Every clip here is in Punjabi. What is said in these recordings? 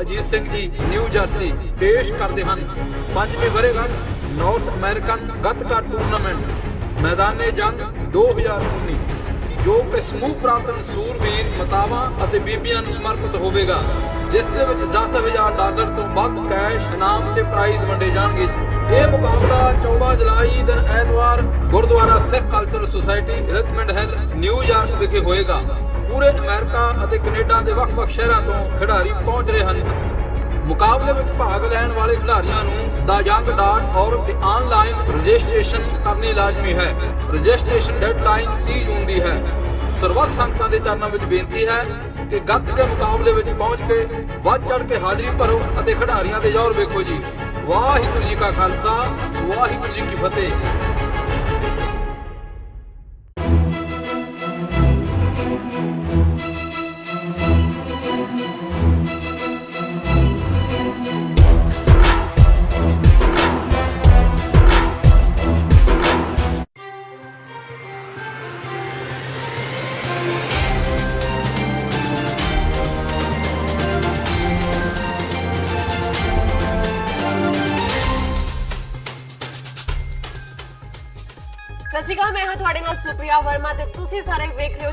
ਅਜੀਤ ਸਿੰਘ ਜੀ ਨਿਊ ਜਰਸੀ ਪੇਸ਼ ਕਰਦੇ ਹਨ 5ਵੀਂ ਵਰ੍ਹੇਗੰਢ ਨਾਰਥ ਅਮਰੀਕਨ ਗੱਤਕਾ ਟੂਰਨਾਮੈਂਟ ਮੈਦਾਨੇ ਜੰਗ 2019 ਜੋ ਕਿ ਸਮੂਹ ਪ੍ਰਾਂਤਨ ਸੂਰਵੀਰ ਮਾਤਾਵਾਂ ਅਤੇ ਬੀਬੀਆਂ ਨੂੰ ਸਮਰਪਿਤ ਹੋਵੇਗਾ, ਜਿਸ ਦੇ ਵਿੱਚ $10,000 ਤੋਂ ਵੱਧ ਕੈਸ਼ ਇਨਾਮ ਤੇ ਪ੍ਰਾਈਜ਼ ਵੰਡੇ ਜਾਣਗੇ। ਇਹ ਮੁਕਾਬਲਾ 14 ਜੁਲਾਈ ਦਿਨ ਐਤਵਾਰ Gurdwara Sikh Cultural Society Richmond Hill New York ਵਿਖੇ ਹੋਏਗਾ। ਪੂਰੇ ਅਮਰੀਕਾ ਅਤੇ ਕੈਨੇਡਾ ਦੇ ਵੱਖ-ਵੱਖ ਸ਼ਹਿਰਾਂ ਤੋਂ ਖਿਡਾਰੀ ਪਹੁੰਚ ਰਹੇ ਹਨ। ਮੁਕਾਬਲੇ ਵਿੱਚ ਭਾਗ ਲੈਣ ਵਾਲੇ ਖਿਡਾਰੀਆਂ ਨੂੰ ਦਾ young.org ਤੇ ਆਨਲਾਈਨ ਰਜਿਸਟ੍ਰੇਸ਼ਨ ਕਰਨੀ ਲਾਜ਼ਮੀ ਹੈ। ਰਜਿਸਟ੍ਰੇਸ਼ਨ ਡੈਡਲਾਈਨ 30 ਜੂਨ ਦੀ ਹੈ। ਸਰਬੱਤ ਸੰਗਤਾਂ ਦੇ ਚਰਨਾਂ ਵਿੱਚ ਬੇਨਤੀ ਹੈ ਕਿ ਗੱਤਕੇ ਮੁਕਾਬਲੇ ਵਿੱਚ ਪਹੁੰਚ ਕੇ ਵੱਧ ਚੜ੍ਹ ਕੇ ਹਾਜ਼ਰੀ ਭਰੋ ਅਤੇ ਖਿਡਾਰੀਆਂ ਦੇ ਜ਼ੋਰ ਵੇਖੋ ਜੀ। ਵਾਹਿਗੁਰੂ ਜੀ ਕਾ ਖਾਲਸਾ, ਵਾਹਿਗੁਰੂ ਜੀ ਕੀ ਫਤਿਹ। ਸਤਿ ਸ਼੍ਰੀ ਅਕਾਲ, ਮੈਂ ਹਾਂ ਤੁਹਾਡੇ ਨਾਲ ਸੁਪ੍ਰਿਆ ਵਰਮਾ ਤੇ ਤੁਸੀਂ ਸਾਰੇ ਵੇਖ ਰਹੇ ਹੋ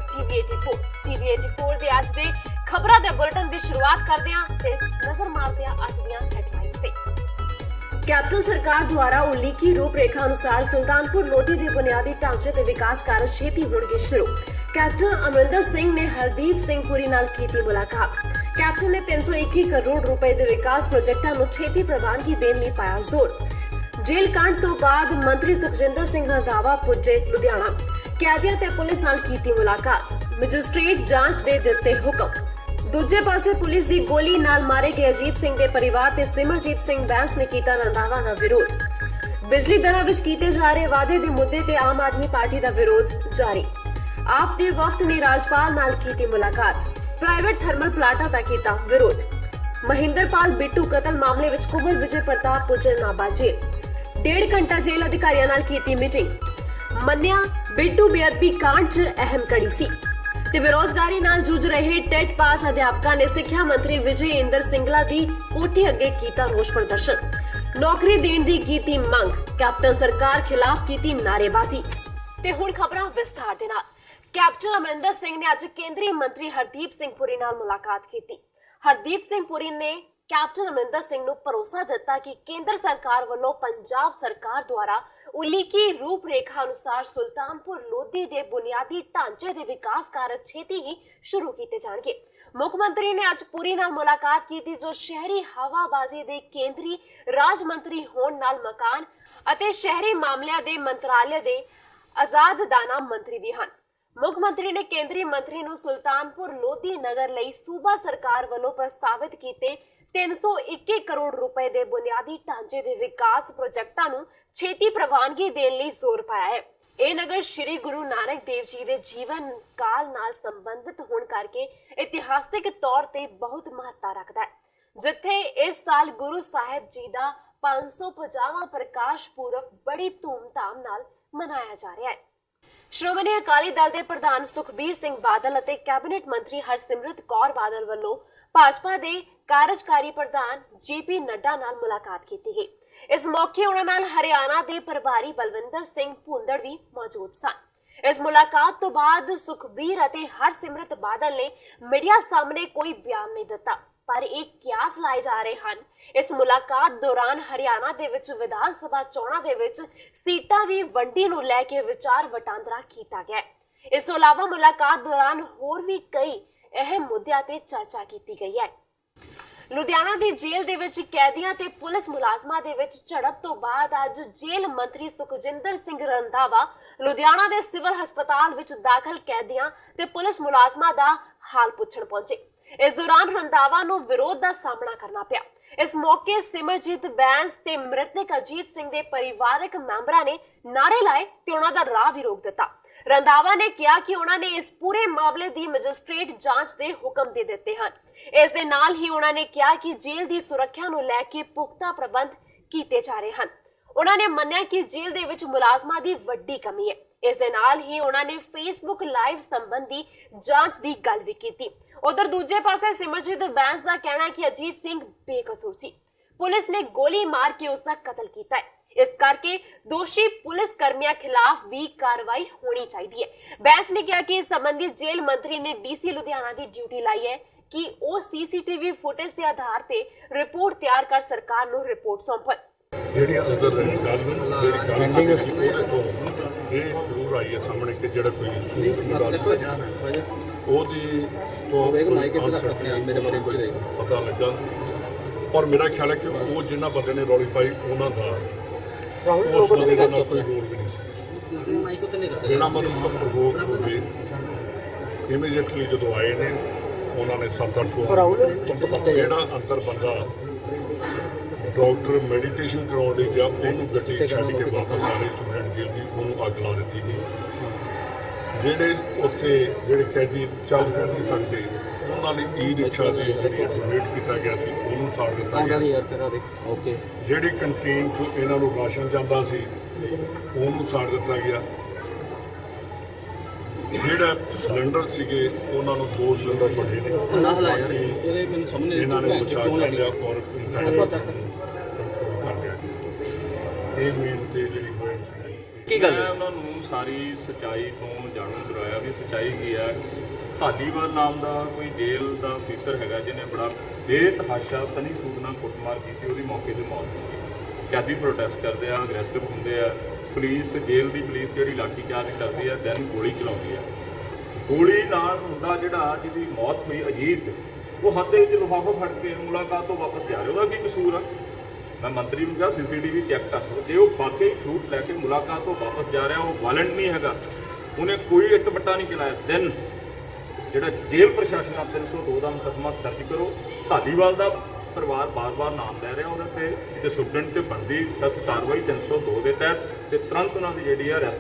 TV 84 ਦੇ ਅੱਜ ਦੇ ਖਬਰਾਂ ਦੇ ਬੁਲੇਟਿਨ ਦੀ ਸ਼ੁਰੂਆਤ ਕਰਦੇ ਹਾਂ ਤੇ ਨਜ਼ਰ ਮਾਰਦੇ ਹਾਂ ਅੱਜ ਦੀਆਂ ਹੈਡਲਾਈਨਸ ਤੇ। ਕੈਪਟਨ ਸਰਕਾਰ ਦੁਆਰਾ ਉਲੀਕੀ ਰੂਪਰੇਖਾ ਅਨੁਸਾਰ ਸੁਲਤਾਨਪੁਰ ਲੋਧੀ ਦੇ ਬੁਨਿਆਦੀ ਢਾਂਚੇ ਤੇ ਵਿਕਾਸ ਕਾਰਜ ਛੇਤੀ ਹੋਣਗੇ ਸ਼ੁਰੂ। ਕੈਪਟਨ ਅਮਰਿੰਦਰ ਸਿੰਘ ਨੇ ਹਰਦੀਪ ਸਿੰਘ ਪੁਰੀ ਨਾਲ ਕੀਤੀ ਮੁਲਾਕਾਤ। ਕੈਪਟਨ ਨੇ 321 ਕਰੋੜ ਰੁਪਏ ਦੇ ਵਿਕਾਸ ਪ੍ਰੋਜੈਕਟਾਂ ਨੂੰ ਛੇਤੀ ਪ੍ਰਵਾਨਗੀ ਦੇਣ ਲਈ ਪਾਇਆ ਜ਼ੋਰ। ਜੇਲ੍ਹ ਕਾਂਡ ਤੋਂ ਬਾਅਦ ਮੰਤਰੀ ਸੁਖਜਿੰਦਰ ਸਿੰਘ ਰੰਧਾਵਾ ਪੁੱਜੇ ਲੁਧਿਆਣਾ। ਕੈਦੀਆਂ ਤੇ ਪੁਲਿਸ ਨਾਲ ਕੀਤੀ ਮੁਲਾਕਾਤ। ਮੈਜਿਸਟ੍ਰੇਟ ਜਾਂਚ ਦੇ ਦਿੱਤੇ ਹੁਕਮ। ਦੂਜੇ ਪਾਸੇ ਪੁਲਿਸ ਦੀ ਗੋਲੀ ਨਾਲ ਮਾਰੇ ਗਏ ਅਜੀਤ ਸਿੰਘ ਦੇ ਪਰਿਵਾਰ ਤੇ ਸਿਮਰਜੀਤ ਸਿੰਘ ਬੈਂਸ ਨੇ ਕੀਤਾ ਰੰਧਾਵਾ ਦਾ ਵਿਰੋਧ। ਬਿਜਲੀ ਦਰਾਂ ਵਿੱਚ ਕੀਤੇ ਜਾ ਰਹੇ ਵਾਅਦੇ ਦੇ ਮੁੱਦੇ ਤੇ ਆਮ ਆਦਮੀ ਪਾਰਟੀ ਦਾ ਵਿਰੋਧ ਜਾਰੀ। ਆਪ ਦੇ ਵਫਦ ਨੇ ਰਾਜਪਾਲ ਨਾਲ ਕੀਤੀ ਮੁਲਾਕਾਤ। ਪ੍ਰਾਈਵੇਟ ਥਰਮਲ ਪਲਾਂਟਾਂ ਦਾ ਕੀਤਾ ਵਿਰੋਧ। ਮਹਿੰਦਰਪਾਲ ਬਿੱਟੂ ਕਤਲ ਮਾਮਲੇ ਵਿੱਚ ਕੁੰਵਰ ਵਿਜੇ ਪ੍ਰਤਾਪ ਪੁੱਜੇ ਨਾਭਾ ਜੇਲ੍ਹ। 1.5 ਘੰਟਾ ਜੇਲ੍ਹ ਅਧਿਕਾਰੀਆਂ ਨਾਲ ਕੀਤੀ ਮੀਟਿੰਗ। ਮੰਨਿਆ ਬਿੱਟੂ ਬੇਅਦਬੀ ਕਾਂਡ 'ਚ ਅਹਿਮ ਕੜੀ ਸੀ ਤੇ ਬੇਰੋਜ਼ਗਾਰੀ ਨਾਲ ਜੂਝ ਰਹੇ ਟੈਟ ਪਾਸ ਅਧਿਆਪਕਾਂ ਨੇ ਸਿੱਖਿਆ ਮੰਤਰੀ ਵਿਜੇ ਇੰਦਰ ਸਿੰਗਲਾ ਦੀ ਕੋਠੀ ਅੱਗੇ ਕੀਤਾ ਰੋਸ ਪ੍ਰਦਰਸ਼ਨ। ਨੌਕਰੀ ਦੇਣ ਦੀ ਕੀਤੀ ਮੰਗ। ਕੈਪਟਨ ਸਰਕਾਰ ਖਿਲਾਫ ਕੀਤੀ ਨਾਅਰੇਬਾਜ਼ੀ। ਤੇ ਹੁਣ ਖਬਰਾਂ ਵਿਸਥਾਰ ਦੇ ਨਾਲ। ਕੈਪਟਨ ਅਮਰਿੰਦਰ ਸਿੰਘ ਨੇ ਅੱਜ ਕੇਂਦਰੀ ਮੰਤਰੀ ਹਰਦੀਪ ਸਿੰਘ ਪੁਰੀ ਨਾਲ ਮੁਲਾਕਾਤ ਕੀਤੀ। ਹਰਦੀਪ ਸਿੰਘ ਪੁਰੀ ਨੇ ਕੈਪਟਨ ਅਮਰਿੰਦਰ ਸਿੰਘ ਨੂੰ ਭਰੋਸਾ ਦਿੱਤਾ ਕਿ ਕੇਂਦਰ ਸਰਕਾਰ ਵੱਲੋਂ ਪੰਜਾਬ ਸਰਕਾਰ ਦੁਆਰਾ ਉਲੀਕੀ ਰੂਪਰੇਖਾ ਅਨੁਸਾਰ ਸੁਲਤਾਨਪੁਰ ਲੋਧੀ ਦੇ ਬੁਨਿਆਦੀ ਢਾਂਚੇ ਦੇ ਵਿਕਾਸ ਕਾਰਜ ਛੇਤੀ ਹੀ ਸ਼ੁਰੂ ਕੀਤੇ ਜਾਣਗੇ। ਮੁੱਖ ਮੰਤਰੀ ਨੇ ਅੱਜ ਪੁਰੀ ਨਾਲ ਮੁਲਾਕਾਤ ਕੀਤੀ, ਜੋ ਸ਼ਹਿਰੀ ਹਵਾਬਾਜ਼ੀ ਦੇ ਕੇਂਦਰੀ ਰਾਜ ਮੰਤਰੀ ਹੋਣ ਨਾਲ ਮਕਾਨ ਅਤੇ ਸ਼ਹਿਰੀ ਮਾਮਲਿਆਂ ਦੇ ਮੰਤਰਾਲੇ ਦੇ ਆਜ਼ਾਦਾਨਾ ਮੰਤਰੀ ਵੀ ਹਨ। ਮੁੱਖ ਮੰਤਰੀ ਨੇ ਕੇਂਦਰੀ ਮੰਤਰੀ ਨੂੰ ਸੁਲਤਾਨਪੁਰ ਲੋਧੀ ਨਗਰ ਲਈ ਸੂਬਾ ਸਰਕਾਰ ਵੱਲੋਂ ਪ੍ਰਸਤਾਵਿਤ ਕੀਤੇ 321 ਕਰੋੜ ਰੁਪਏ ਦੇ ਬੁਨਿਆਦੀ ਢਾਂਚੇ ਦੇ ਵਿਕਾਸ ਪ੍ਰੋਜੈਕਟਾਂ ਨੂੰ ਛੇਤੀ ਪ੍ਰਵਾਨਗੀ ਦੇਣ ਲਈ ਜ਼ੋਰ ਪਾਇਆ ਹੈ। ਇਹ ਨਗਰ ਸ਼੍ਰੀ ਗੁਰੂ ਨਾਨਕ ਦੇਵ ਜੀ ਦੇ ਜੀਵਨ ਕਾਲ ਨਾਲ ਸੰਬੰਧਿਤ ਹੋਣ ਕਰਕੇ ਇਤਿਹਾਸਿਕ ਤੌਰ ਤੇ ਬਹੁਤ ਮਹੱਤਤਾ ਰੱਖਦਾ ਹੈ, ਜਿੱਥੇ ਇਸ ਸਾਲ ਗੁਰੂ ਸਾਹਿਬ ਜੀ ਦਾ 550ਵਾਂ ਪ੍ਰਕਾਸ਼ ਪੁਰਬ ਬੜੀ ਧੂਮਧਾਮ ਨਾਲ ਮਨਾਇਆ ਜਾ ਰਿਹਾ ਹੈ। ਸ਼੍ਰੋਮਣੀ ਅਕਾਲੀ ਦਲ ਦੇ ਪ੍ਰਧਾਨ ਸੁਖਬੀਰ ਸਿੰਘ ਬਾਦਲ ਅਤੇ ਕੈਬਨਿਟ ਮੰਤਰੀ ਹਰਸਿਮਰਤ ਕੌਰ ਬਾਦਲ ਵੱਲੋਂ ਭਾਜਪਾ ਦੇ ਕਾਰਜਕਾਰੀ ਪ੍ਰਧਾਨ ਜੇਪੀ ਨੱਡਾ ਨਾਲ ਮੁਲਾਕਾਤ ਕੀਤੀ ਗਈ। ਇਸ ਮੌਕੇ ਉਹਨਾਂ ਨਾਲ ਹਰਿਆਣਾ ਦੇ ਪ੍ਰਭਾਰੀ ਬਲਵਿੰਦਰ ਸਿੰਘ ਭੁੰਦੜ ਵੀ ਮੌਜੂਦ ਸਨ। ਇਸ ਮੁਲਾਕਾਤ ਤੋਂ ਬਾਅਦ ਸੁਖਬੀਰ ਅਤੇ ਹਰਸਿਮਰਤ ਬਾਦਲ ਨੇ ਮੀਡੀਆ ਸਾਹਮਣੇ ਕੋਈ ਬਿਆਨ ਨਹੀਂ ਦਿੱਤਾ, ਪਰ ਇਹ ਕਿਆਸ ਲਾਏ ਜਾ ਰਹੇ ਹਨ ਇਸ ਮੁਲਾਕਾਤ ਦੌਰਾਨ ਹਰਿਆਣਾ ਦੇ ਵਿੱਚ ਵਿਧਾਨ ਸਭਾ ਚੋਣਾਂ ਦੇ ਵਿੱਚ ਸੀਟਾਂ ਦੀ ਵੰਡੀ ਨੂੰ ਲੈ ਕੇ ਵਿਚਾਰ ਵਟਾਂਦਰਾ ਕੀਤਾ ਗਿਆ। ਇਸ ਤੋਂ ਇਲਾਵਾ ਮੁਲਾਕਾਤ ਦੌਰਾਨ ਹੋਰ ਵੀ ਕਈ ਅਹਿਮ ਮੁੱਦਿਆਂ ਤੇ ਚਰਚਾ ਕੀਤੀ ਗਈ ਹੈ। ਲੁਧਿਆਣਾ ਦੀ ਜੇਲ੍ਹ ਦੇ ਵਿੱਚ ਕੈਦੀਆਂ ਤੇ ਪੁਲਿਸ ਮੁਲਾਜ਼ਮਾਂ ਦੇ ਵਿੱਚ ਝੜਪ ਤੋਂ ਬਾਅਦ ਅੱਜ ਜੇਲ੍ਹ ਮੰਤਰੀ ਸੁਖਜਿੰਦਰ ਸਿੰਘ ਰੰਧਾਵਾ ਲੁਧਿਆਣਾ ਦੇ ਸਿਵਲ ਹਸਪਤਾਲ ਵਿੱਚ ਦਾਖਲ ਕੈਦੀਆਂ ਤੇ ਪੁਲਿਸ ਮੁਲਾਜ਼ਮਾਂ ਦਾ ਹਾਲ ਪੁੱਛਣ ਪਹੁੰਚੇ। ਇਸ ਦੌਰਾਨ ਰੰਧਾਵਾ ਨੂੰ ਵਿਰੋਧ ਦਾ ਸਾਹਮਣਾ ਕਰਨਾ ਪਿਆ। ਇਸ ਮੌਕੇ ਸਿਮਰਜੀਤ ਬੈਂਸ ਤੇ ਮ੍ਰਿਤਕ ਅਜੀਤ ਸਿੰਘ ਦੇ ਪਰਿਵਾਰਕ ਮੈਂਬਰਾਂ ਨੇ ਨਾਅਰੇ ਲਾਏ ਤੇ ਉਹਨਾਂ ਦਾ ਰਾਹ ਵੀ ਰੋਕ ਦਿੱਤਾ। ਰੰਧਾਵਾ ਨੇ ਕਿਹਾ ਕਿ ਉਹਨਾਂ ਨੇ ਇਸ ਪੂਰੇ ਮਾਮਲੇ ਦੀ ਮੈਜਿਸਟ੍ਰੇਟ ਜਾਂਚ ਦੇ ਹੁਕਮ ਦੇ ਦਿੱਤੇ ਹਨ। ਇਸ ਦੇ ਨਾਲ ਹੀ ਉਹਨਾਂ ਨੇ ਕਿਹਾ ਕਿ ਜੇਲ੍ਹ ਦੀ ਸੁਰੱਖਿਆ ਨੂੰ ਲੈ ਕੇ ਪੁਖਤਾ ਪ੍ਰਬੰਧ ਕੀਤੇ ਜਾ ਰਹੇ ਹਨ। ਉਹਨਾਂ ਨੇ ਮੰਨਿਆ ਕਿ ਜੇਲ੍ਹ ਦੇ ਵਿੱਚ ਮੁਲਾਜ਼ਮਾਂ ਦੀ ਵੱਡੀ ਕਮੀ ਹੈ। ਇਸ ਦੇ ਨਾਲ ਹੀ ਉਹਨਾਂ ਨੇ ਫੇਸਬੁੱਕ ਲਾਈਵ ਸੰਬੰਧੀ ਜਾਂਚ ਦੀ ਗੱਲ ਵੀ ਕੀਤੀ। ਉਧਰ ਦੂਜੇ ਪਾਸੇ ਸਿਮਰਜੀਤ ਬੈਂਸ ਦਾ ਕਹਿਣਾ ਹੈ ਕਿ ਅਜੀਤ ਸਿੰਘ ਬੇਕਸੂਰ ਸੀ, ਪੁਲਿਸ ਨੇ ਗੋਲੀ ਮਾਰ ਕੇ ਉਸ ਦਾ ਕਤਲ ਕੀਤਾ ਹੈ, ਇਸ ਕਰਕੇ ਦੋਸ਼ੀ ਪੁਲਿਸ ਕਰਮੀਆਂ ਖਿਲਾਫ ਵੀ ਕਾਰਵਾਈ ਹੋਣੀ ਚਾਹੀਦੀ ਹੈ। ਬੈਂਸ ਨੇ ਕਿਹਾ ਕਿ ਇਸ ਸੰਬੰਧੀ ਜੇਲ੍ਹ ਮੰਤਰੀ ਨੇ ਡੀਸੀ ਲੁਧਿਆਣਾ ਦੀ ਡਿਊਟੀ ਲਾਈ ਹੈ ਕਿ ਉਹ ਸੀਸੀਟੀਵੀ ਫੁਟੇਜ ਦੇ ਆਧਾਰ ਤੇ ਰਿਪੋਰਟ ਤਿਆਰ ਕਰ ਸਰਕਾਰ ਨੂੰ ਰਿਪੋਰਟ ਸੌਂਪਣ। ਜਿਹੜੀ ਅੰਦਰ ਜਿਹੜੀ ਉਹਦੇ ਤੋਂ ਇਹ ਜ਼ਰੂਰ ਆਈ ਹੈ ਸਾਹਮਣੇ ਕਿ ਜਿਹੜਾ ਕੋਈ ਸੂਟ ਹੁੰਦਾ ਸੀ ਉਹਦੀ ਤੋਂ ਮੇਰੇ ਬਾਰੇ ਪਤਾ ਲੱਗਾ, ਔਰ ਮੇਰਾ ਖਿਆਲ ਹੈ ਕਿ ਉਹ ਜਿਨ੍ਹਾਂ ਬੰਦੇ ਨੇ ਰੌਲੀ ਪਾਈ ਉਹਨਾਂ ਦਾ ਉਸ ਬੰਦੇ ਦਾ ਕੋਈ ਰੋਲ ਵੀ ਨਹੀਂ ਸੀ। ਜਿਹੜਾ ਮਤਲਬ ਪ੍ਰਭੋਗ ਹੋਵੇ ਇਮੀਡੀਏਟਲੀ ਜਦੋਂ ਆਏ ਨੇ ਉਹਨਾਂ ਨੇ 7-8 ਜਿਹੜਾ ਅੰਦਰ ਬੰਦਾ ਡਾਕਟਰ ਮੈਡੀਟੇਸ਼ਨ ਕਰਾਉਣ ਲਈ ਜਾਂ ਉਹਨੂੰ ਗੱਡੀ ਛੱਡ ਕੇ ਵਾਪਸ ਆ ਰਹੀ ਸੁਖੈਨ ਜੇਲ੍ਹ ਦੀ ਉਹਨੂੰ ਅੱਗ ਲਾ ਦਿੱਤੀ ਗਈ। ਜਿਹੜੇ ਉੱਥੇ ਜਿਹੜੇ ਕੈਦੀ ਚੱਲ ਫਿਰ ਨਹੀਂ ਸਕਦੇ ਉਹਨਾਂ ਲਈ ਈ ਰਿਕਸ਼ਾ ਦੀ ਜਿਹੜੀ ਡੋਨੇਟ ਕੀਤਾ ਗਿਆ ਸੀ ਉਹਨੂੰ ਸਾੜ ਦਿੱਤਾ ਗਿਆ। ਜਿਹੜੀ ਕੰਟੀਨ 'ਚੋਂ ਇਹਨਾਂ ਨੂੰ ਰਾਸ਼ਨ ਜਾਂਦਾ ਸੀ ਉਹਨੂੰ ਸਾੜ ਦਿੱਤਾ ਗਿਆ। ਜਿਹੜਾ ਸਿਲੰਡਰ ਸੀਗੇ ਉਹਨਾਂ ਨੂੰ 2 ਸਿਲੰਡਰ ਫੜੇ ਨੇ, ਇਹਨਾਂ ਨੇ ਬਚਾ ਲਿਆ ਔਰ ਇਹ ਮੇਨ ਤੇ ਜਿਹੜੀ ਹੋਈ ਕੀ ਗੱਲ ਹੈ ਉਹਨਾਂ ਨੂੰ ਸਾਰੀ ਸੱਚਾਈ ਤੋਂ ਜਾਣੂ ਕਰਵਾਇਆ ਵੀ ਸੱਚਾਈ ਕੀ ਹੈ। ਧਾਲੀਵਾਲ ਨਾਮ ਦਾ ਕੋਈ ਜੇਲ੍ਹ ਦਾ ਅਫੀਸਰ ਹੈਗਾ ਜਿਹਨੇ ਬੜਾ ਬੇਤਹਾਸ਼ਾ ਸਨੀ ਸੂਦ ਨਾਲ ਕੁੱਟਮਾਰ ਕੀਤੀ, ਉਹਦੀ ਮੌਕੇ 'ਤੇ ਮੌਤ ਹੋ ਗਈ। ਕੈਦੀ ਪ੍ਰੋਟੈਸਟ ਕਰਦੇ ਆ, ਅਗਰੈਸਿਵ ਹੁੰਦੇ ਆ, ਪੁਲਿਸ ਜੇਲ੍ਹ ਦੀ ਪੁਲਿਸ ਜਿਹੜੀ ਲਾਠੀ ਚਾਰਜ ਕਰਦੀ ਆ, ਦੈਨ ਗੋਲੀ ਚਲਾਉਂਦੀ ਆ। ਗੋਲੀ ਨਾਲ ਹੁੰਦਾ ਜਿਹੜਾ ਜਿਹਦੀ ਮੌਤ ਹੋਈ ਅਜੀਤ, ਉਹ ਹੱਥ ਦੇ ਵਿੱਚ ਲਿਫਾਫਾ ਫੜ ਕੇ ਮੁਲਾਕਾਤ ਤੋਂ ਵਾਪਸ ਜਾ ਰਿਹਾ, ਉਹਦਾ ਕੀ ਕਸੂਰ ਆ? ਮੈਂ ਮੰਤਰੀ ਨੂੰ ਕਿਹਾ ਸੀਸੀਟੀਵੀ ਚੈੱਕ ਕਰ ਲਓ, ਜੇ ਉਹ ਵਾਕਈ ਛੂਟ ਲੈ ਕੇ ਮੁਲਾਕਾਤ ਤੋਂ ਵਾਪਸ ਜਾ ਰਿਹਾ, ਉਹ ਵਾਲੰਟ ਨਹੀਂ ਹੈਗਾ, ਉਹਨੇ ਕੋਈ ਇੱਟ ਬੱਟਾ ਨਹੀਂ ਚਲਾਇਆ, ਦੈਨ ਜਿਹੜਾ ਜੇਲ੍ਹ ਪ੍ਰਸ਼ਾਸਨ ਆ 302 ਦਾ ਮੁਕੱਦਮਾ ਦਰਜ ਕਰੋ। ਧਾਲੀਵਾਲ ਦਾ ਪਰਿਵਾਰ ਬਾਰ-ਬਾਰ ਨਾਮ ਲੈ ਰਿਹਾ ਉਹਦੇ ਤੇ ਸੁਪਰਡੈਂਟ ਤੇ ਬਣਦੀ ਸਖਤ ਕਾਰਵਾਈ 302 ਦੇ ਤਹਿਤ ਤੇ ਤੁਰੰਤ ਉਹਨਾਂ ਦੀ ਜਿਹੜੀ ਆ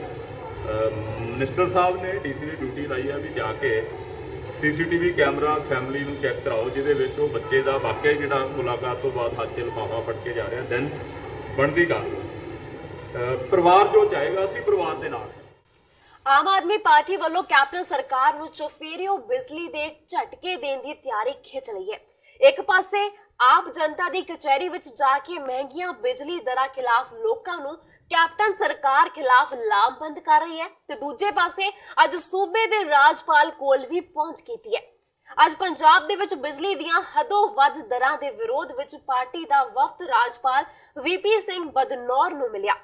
ਮਿਨਿਸਟਰ ਸਾਹਿਬ ਨੇ ਡੀਸੀ ਦੀ ਡਿਊਟੀ ਲਾਈ ਆ ਵੀ ਜਾ ਕੇ ਸੀਸੀਟੀਵੀ ਕੈਮਰਾ ਫੈਮਿਲੀ ਨੂੰ ਚੈੱਕ ਕਰਾਓ ਜਿਹਦੇ ਵਿੱਚ ਉਹ ਬੱਚੇ ਦਾ ਵਾਕਿਆ ਜਿਹੜਾ ਮੁਲਾਕਾਤ ਤੋਂ ਬਾਅਦ ਹੱਥ 'ਚ ਲਿਫਾਫਾ ਫੜ ਕੇ ਜਾ ਰਿਹਾ, ਦੈਨ ਬਣਦੀ ਕਾਰਵਾਈ। ਪਰਿਵਾਰ ਜੋ ਚਾਹੇਗਾ ਅਸੀਂ ਪਰਿਵਾਰ ਦੇ ਨਾਲ। ਆਮ ਆਦਮੀ ਪਾਰਟੀ ਵੱਲੋਂ ਕੈਪਟਨ ਸਰਕਾਰ ਨੂੰ ਚੁਫੇਰਿਓਂ ਬਿਜਲੀ ਦੇ ਝਟਕੇ ਦੇਣ ਦੀ ਤਿਆਰੀ ਖਿੱਚ ਲਈ ਹੈ। ਇੱਕ ਪਾਸੇ ਆਪ ਜਨਤਾ ਦੀ ਕਚਹਿਰੀ ਵਿੱਚ ਜਾ ਕੇ ਮਹਿੰਗੀਆਂ ਬਿਜਲੀ ਦਰਾਂ ਖਿਲਾਫ ਲੋਕਾਂ ਨੂੰ ਕੈਪਟਨ ਸਰਕਾਰ ਖਿਲਾਫ ਲਾਮਬੰਦ ਕਰ ਰਹੀ ਹੈ ਤੇ ਦੂਜੇ ਪਾਸੇ ਅੱਜ ਸੂਬੇ ਦੇ ਰਾਜਪਾਲ ਕੋਲ ਵੀ ਪਹੁੰਚ ਕੀਤੀ ਹੈ। ਅੱਜ ਪੰਜਾਬ ਦੇ ਵਿੱਚ ਬਿਜਲੀ ਦੀਆਂ ਹੱਦੋਂ ਵੱਧ ਦਰਾਂ ਦੇ ਵਿਰੋਧ ਵਿੱਚ ਪਾਰਟੀ ਦਾ ਵਫਦ ਰਾਜਪਾਲ ਵੀਪੀ ਸਿੰਘ ਬਦਨੌਰ ਨੂੰ ਮਿਲਿਆ।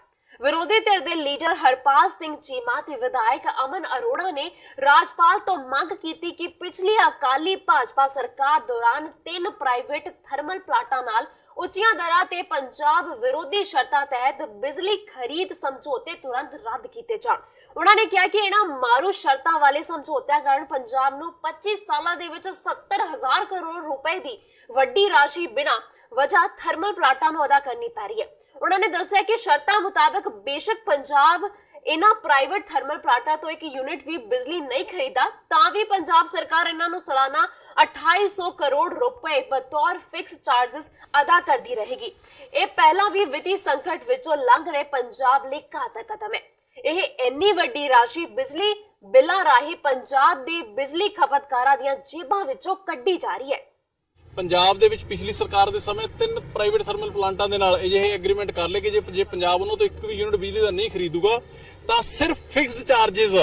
ਵਿਰੋਧੀ ਧਿਰ ਦੇ ਲੀਡਰ ਹਰਪਾਲ ਸਿੰਘ ਚੀਮਾ ਤੇ ਵਿਧਾਇਕ ਅਮਨ ਅਰੋੜਾ ਨੇ ਰਾਜਪਾਲ ਤੋਂ ਮੰਗ ਕੀਤੀ ਕਿ ਪਿਛਲੀ ਅਕਾਲੀ ਭਾਜਪਾ ਸਰਕਾਰ ਦੌਰਾਨ 3 ਪ੍ਰਾਈਵੇਟ ਥਰਮਲ ਪਲਾਂਟਾਂ ਨਾਲ ਉੱਚੀਆਂ ਦਰਾਂ ਤੇ ਪੰਜਾਬ ਵਿਰੋਧੀ ਸ਼ਰਤਾਂ ਤਹਿਤ ਬਿਜਲੀ ਖਰੀਦ ਸਮਝੌਤੇ ਤੁਰੰਤ ਰੱਦ ਕੀਤੇ ਜਾਣ। ਉਹਨਾਂ ਨੇ ਕਿਹਾ ਕਿ ਇਹਨਾਂ ਮਾਰੂ ਸ਼ਰਤਾਂ ਵਾਲੇ ਸਮਝੌਤਿਆਂ ਕਾਰਨ ਪੰਜਾਬ ਨੂੰ 25 ਸਾਲਾਂ ਦੇ ਵਿੱਚ 70,000 ਕਰੋੜ ਰੁਪਏ ਦੀ ਵੱਡੀ ਰਾਸ਼ੀ ਬਿਨਾਂ ਵਜ੍ਹਾ ਥਰਮਲ ਪਲਾਂਟਾਂ ਨੂੰ ਅਦਾ ਕਰਨੀ ਪੈ ਰਹੀ ਹੈ। ਉਹਨਾਂ ਨੇ ਦੱਸਿਆ ਕਿ ਸ਼ਰਤਾਂ ਮੁਤਾਬਕ ਬੇਸ਼ੱਕ ਪੰਜਾਬ ਇਹਨਾਂ ਪ੍ਰਾਈਵੇਟ ਥਰਮਲ ਪਲਾਂਟਾਂ ਤੋਂ ਇੱਕ ਯੂਨਿਟ ਵੀ ਬਿਜਲੀ ਨਹੀਂ ਖਰੀਦਾ ਤਾਂ ਵੀ ਪੰਜਾਬ ਸਰਕਾਰ ਇਹਨਾਂ ਨੂੰ ਸਾਲਾਨਾ 2800 ਕਰੋੜ ਰੁਪਏ ਬਤੌਰ ਫਿਕਸ ਚਾਰजेस ਅਦਾ ਕਰਦੀ ਰਹੇਗੀ। ਇਹ ਪਹਿਲਾਂ ਵੀ ਵਿੱਤੀ ਸੰਕਟ ਵਿੱਚੋਂ ਲੰਘ ਰਹੇ ਪੰਜਾਬ ਲਈ ਘਾਤਕ ਕਦਮ ਹੈ। ਇਹ ਇੰਨੀ ਵੱਡੀ ਰਾਸ਼ੀ ਬਿਜਲੀ ਬਿੱਲਾਂ ਰਾਹੀਂ ਪੰਜਾਬ ਦੇ ਬਿਜਲੀ ਖਪਤਕਾਰਾਂ ਦੀਆਂ ਜੇਬਾਂ ਵਿੱਚੋਂ ਕੱਢੀ ਜਾ ਰਹੀ ਹੈ। ਪੰਜਾਬ ਦੇ ਵਿੱਚ ਪਿਛਲੀ ਸਰਕਾਰ ਦੇ ਸਮੇਂ 3 ਪ੍ਰਾਈਵੇਟ ਥਰਮਲ ਪਲਾਂਟਾਂ ਦੇ ਨਾਲ ਅਜਿਹੇ ਐਗਰੀਮੈਂਟ ਕਰ ਲਏ ਕਿ ਜੇ ਪੰਜਾਬ ਉਹਨਾਂ ਤੋਂ ਇੱਕ ਵੀ ਯੂਨਿਟ ਬਿਜਲੀ ਦਾ ਨਹੀਂ ਖਰੀਦੂਗਾ ਤਾਂ ਸਿਰਫ ਫਿਕਸਡ ਚਾਰजेस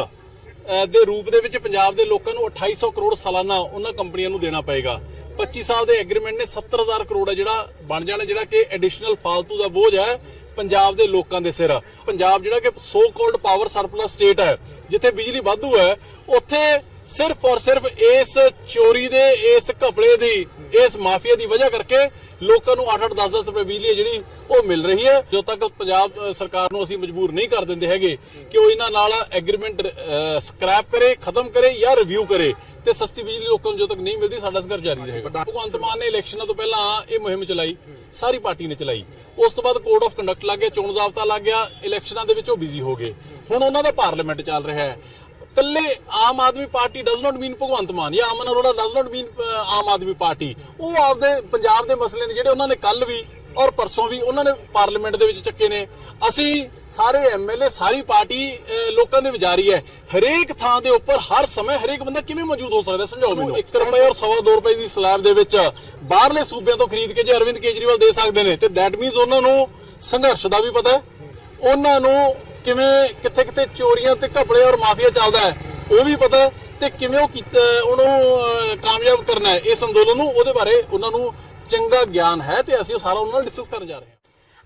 ਦੇ ਰੂਪ ਦੇ ਵਿੱਚ ਪੰਜਾਬ ਦੇ ਲੋਕਾਂ ਨੂੰ 2800 ਕਰੋੜ ਸਾਲਾਨਾ ਉਹਨਾਂ ਕੰਪਨੀਆਂ ਨੂੰ ਦੇਣਾ ਪਏਗਾ। 25 ਸਾਲ ਦੇ ਐਗਰੀਮੈਂਟ ਨੇ 70,000 ਕਰੋੜ ਹੈ ਜਿਹੜਾ ਬਣ ਜਾਣਾ, ਜਿਹੜਾ ਕਿ ਐਡੀਸ਼ਨਲ ਫਾਲਤੂ ਦਾ ਬੋਝ ਹੈ ਪੰਜਾਬ ਦੇ ਲੋਕਾਂ ਦੇ ਸਿਰ। ਪੰਜਾਬ ਜਿਹੜਾ ਕਿ so called power surplus state ਹੈ, ਜਿੱਥੇ ਬਿਜਲੀ ਵਾਧੂ ਹੈ, ਉੱਥੇ ਸਿਰਫ ਔਰ ਸਿਰਫ ਇਸ ਚੋਰੀ ਦੇ, ਇਸ ਘਪਲੇ ਦੀ, ਇਸ ਮਾਫੀਆ ਦੀ ਵਜ੍ਹਾ ਕਰਕੇ ਲੋਕਾਂ ਨੂੰ 8-8 10-10 ਰੁਪਏ ਬਿਜਲੀ ਜਿਹੜੀ ਉਹ ਮਿਲ ਰਹੀ ਹੈ। ਜਦੋਂ ਤੱਕ ਪੰਜਾਬ ਸਰਕਾਰ ਨੂੰ ਅਸੀਂ ਮਜਬੂਰ ਨਹੀਂ ਕਰ ਦਿੰਦੇ ਹੈਗੇ ਕਿ ਉਹ ਇਹਨਾਂ ਨਾਲ ਐਗਰੀਮੈਂਟ ਸਕ੍ਰੈਪ ਕਰੇ, ਖਤਮ ਕਰੇ ਜਾਂ ਰਿਵਿਊ ਕਰੇ ਤੇ ਸਸਤੀ ਬਿਜਲੀ ਲੋਕਾਂ ਨੂੰ ਜਦੋਂ ਤੱਕ ਨਹੀਂ ਮਿਲਦੀ, ਸਾਡਾ ਸੰਘਰਸ਼ ਜਾਰੀ ਰਹੇਗਾ। ਭਗਵੰਤ ਮਾਨ ਨੇ ਇਲੈਕਸ਼ਨਾਂ ਤੋਂ ਪਹਿਲਾਂ ਇਹ ਮੁਹਿੰਮ ਚਲਾਈ, ਸਾਰੀ ਪਾਰਟੀ ਨੇ ਚਲਾਈ। ਉਸ ਤੋਂ ਬਾਅਦ ਕੋਡ ਆਫ ਕੰਡਕਟ ਲੱਗ ਗਿਆ, ਚੋਣ ਜ਼ਾਬਤਾ ਲੱਗ ਗਿਆ, ਇਲੈਕਸ਼ਨਾਂ ਦੇ ਵਿੱਚ ਉਹ ਬਿਜ਼ੀ ਹੋ ਗਏ। ਹੁਣ ਉਹਨਾਂ ਦਾ ਪਾਰਲੀਮੈਂਟ ਚੱਲ ਰਿਹਾ ਹੈ। ਕੱਲੇ Aam Aadmi Party does not mean Bhagwant Mann ਜਾਂ Aman Arora does not mean Aam Aadmi Party. ਉਹ ਆਪਦੇ ਪੰਜਾਬ ਦੇ ਮਸਲੇ ਨੇ ਜਿਹੜੇ ਉਹਨਾਂ ਨੇ ਕੱਲ ਵੀ ਔਰ ਪਰਸੋਂ ਵੀ ਉਹਨਾਂ ਨੇ ਪਾਰਲੀਮੈਂਟ ਦੇ ਵਿੱਚ ਚੱਕੇ ਨੇ। ਅਸੀਂ ਸਾਰੇ ਐਮਐਲਏ ਸਾਰੀ ਪਾਰਟੀ ਲੋਕਾਂ ਦੇ ਵਿੱਚ ਜਾ ਰਹੀ ਹੈ। ਹਰੇਕ ਥਾਂ ਦੇ ਉੱਪਰ ਹਰ ਸਮੇਂ ਹਰੇਕ ਬੰਦਾ ਕਿਵੇਂ ਮੌਜੂਦ ਹੋ ਸਕਦਾ? ਸਮਝਾਓ ਮੈਨੂੰ। 1 ਰੁਪਏ ਔਰ 2.25 ਰੁਪਏ ਦੀ ਸਲੈਬ ਦੇ ਵਿੱਚ ਬਾਹਰਲੇ ਸੂਬਿਆਂ ਤੋਂ ਖਰੀਦ ਕੇ ਜੇ ਅਰਵਿੰਦ ਕੇਜਰੀਵਾਲ ਦੇ ਸਕਦੇ ਨੇ ਤੇ ਦੈਟ ਮੀਨਸ ਉਹਨਾਂ ਨੂੰ ਸੰਘਰਸ਼ ਦਾ ਵੀ ਪਤਾ ਹੈ, ਉਹਨਾਂ ਨੂੰ ਕਿਵੇਂ ਕਿੱਥੇ ਕਿੱਥੇ ਚੋਰੀਆਂ ਤੇ ਘਪਲੇ ਔਰ ਮਾਫੀਆ ਚੱਲਦਾ ਹੈ ਉਹ ਵੀ ਪਤਾ ਹੈ, ਤੇ ਕਿਵੇਂ ਉਹਨੂੰ ਕਾਮਯਾਬ ਕਰਨਾ ਹੈ ਇਸ ਅੰਦੋਲਨ ਨੂੰ, ਉਹਦੇ ਬਾਰੇ ਉਹਨਾਂ ਨੂੰ ਚੰਗਾ ਗਿਆਨ ਹੈ ਤੇ ਅਸੀਂ ਉਹ ਸਾਰਾ ਉਹਨਾਂ ਨਾਲ ਡਿਸਕਸ ਕਰਨ ਜਾ ਰਹੇ ਹਾਂ।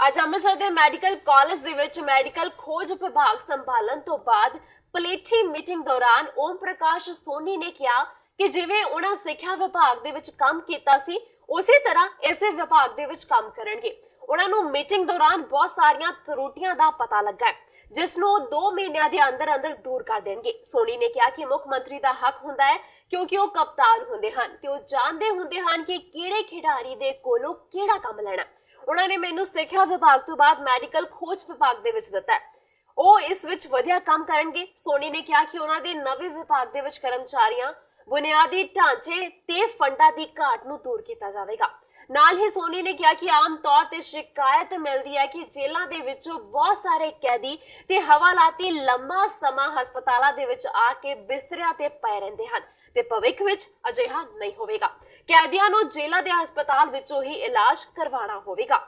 ਅੱਜ ਅੰਮ੍ਰਿਤਸਰ ਦੇ ਮੈਡੀਕਲ ਕਾਲਜ ਦੇ ਵਿੱਚ ਮੈਡੀਕਲ ਖੋਜ ਵਿਭਾਗ ਸੰਭਾਲਣ ਤੋਂ ਬਾਅਦ ਪਲੇਠੀ ਮੀਟਿੰਗ ਦੌਰਾਨ ਓਮ ਪ੍ਰਕਾਸ਼ ਸੋਨੀ ਨੇ ਕਿਹਾ ਕਿ ਜਿਵੇਂ ਉਹਨਾਂ ਸਿੱਖਿਆ ਵਿਭਾਗ ਦੇ ਵਿੱਚ ਕੰਮ ਕੀਤਾ ਸੀ ਉਸੇ ਤਰ੍ਹਾਂ ਇਸੇ ਵਿਭਾਗ ਦੇ ਵਿੱਚ ਕੰਮ ਕਰਨਗੇ। ਉਹਨਾਂ ਨੂੰ ਮੀਟਿੰਗ ਦੌਰਾਨ ਬਹੁਤ ਸਾਰੀਆਂ ਤਰੁੱਟੀਆਂ ਦਾ ਪਤਾ ਲੱਗਾ ਹੈ ਜਿਸ ਨੂੰ 2 ਮਹੀਨਿਆਂ ਦੇ ਅੰਦਰ ਅੰਦਰ ਦੂਰ ਕਰ ਦੇਣਗੇ। ਸੋਨੀ ਨੇ ਕਿਹਾ ਕਿ ਮੁੱਖ ਮੰਤਰੀ ਦਾ ਹੱਕ ਹੁੰਦਾ ਹੈ ਕਿਉਂਕਿ ਉਹ ਕਪਤਾਨ ਹੁੰਦੇ ਹਨ ਤੇ ਉਹ ਜਾਣਦੇ ਹੁੰਦੇ ਹਨ ਕਿ ਕਿਹੜੇ ਖਿਡਾਰੀ ਦੇ ਕੋਲੋਂ ਕਿਹੜਾ ਕੰਮ ਲੈਣਾ। ਉਹਨਾਂ ਨੇ ਮੈਨੂੰ ਸਿੱਖਿਆ ਵਿਭਾਗ ਤੋਂ ਬਾਅਦ ਮੈਡੀਕਲ ਖੋਜ ਵਿਭਾਗ ਦੇ ਵਿੱਚ ਦਿੱਤਾ ਹੈ, ਉਹ ਇਸ ਵਿੱਚ ਵਧੀਆ ਕੰਮ ਕਰਨਗੇ। ਸੋਨੀ ਨੇ ਕਿਹਾ ਕਿ ਉਹਨਾਂ ਦੇ ਨਵੇਂ ਵਿਭਾਗ ਦੇ ਵਿੱਚ ਕਰਮਚਾਰੀਆਂ, ਬੁਨਿਆਦੀ ਢਾਂਚੇ ਤੇ ਫੰਡਾਂ ਦੀ ਘਾਟ ਨੂੰ ਦੂਰ ਕੀਤਾ ਜਾਵੇਗਾ। ਨਾਲ ਹੀ ਸੋਨੀ ਨੇ ਕਿਹਾ ਕਿ ਆਮ ਤੌਰ ਤੇ ਸ਼ਿਕਾਇਤ ਮਿਲਦੀ ਹੈ ਕਿ ਜੇਲ੍ਹਾਂ ਦੇ ਵਿੱਚੋਂ ਬਹੁਤ ਸਾਰੇ ਕੈਦੀ ਤੇ ਹਵਾਲਾਤੀ ਲੰਮਾ ਸਮਾਂ ਹਸਪਤਾਲਾਂ ਦੇ ਵਿੱਚ ਆ ਕੇ ਬਿਸਤਰਿਆਂ ਤੇ ਪਏ ਰਹਿੰਦੇ ਹਨ ਤੇ ਭਵਿੱਖ ਵਿੱਚ ਅਜਿਹਾ ਨਹੀਂ ਹੋਵੇਗਾ। ਕੈਦੀਆਂ ਨੂੰ ਜੇਲ੍ਹਾਂ ਦੇ ਹਸਪਤਾਲ ਵਿੱਚੋਂ ਹੀ ਇਲਾਜ ਕਰਵਾਉਣਾ ਹੋਵੇਗਾ।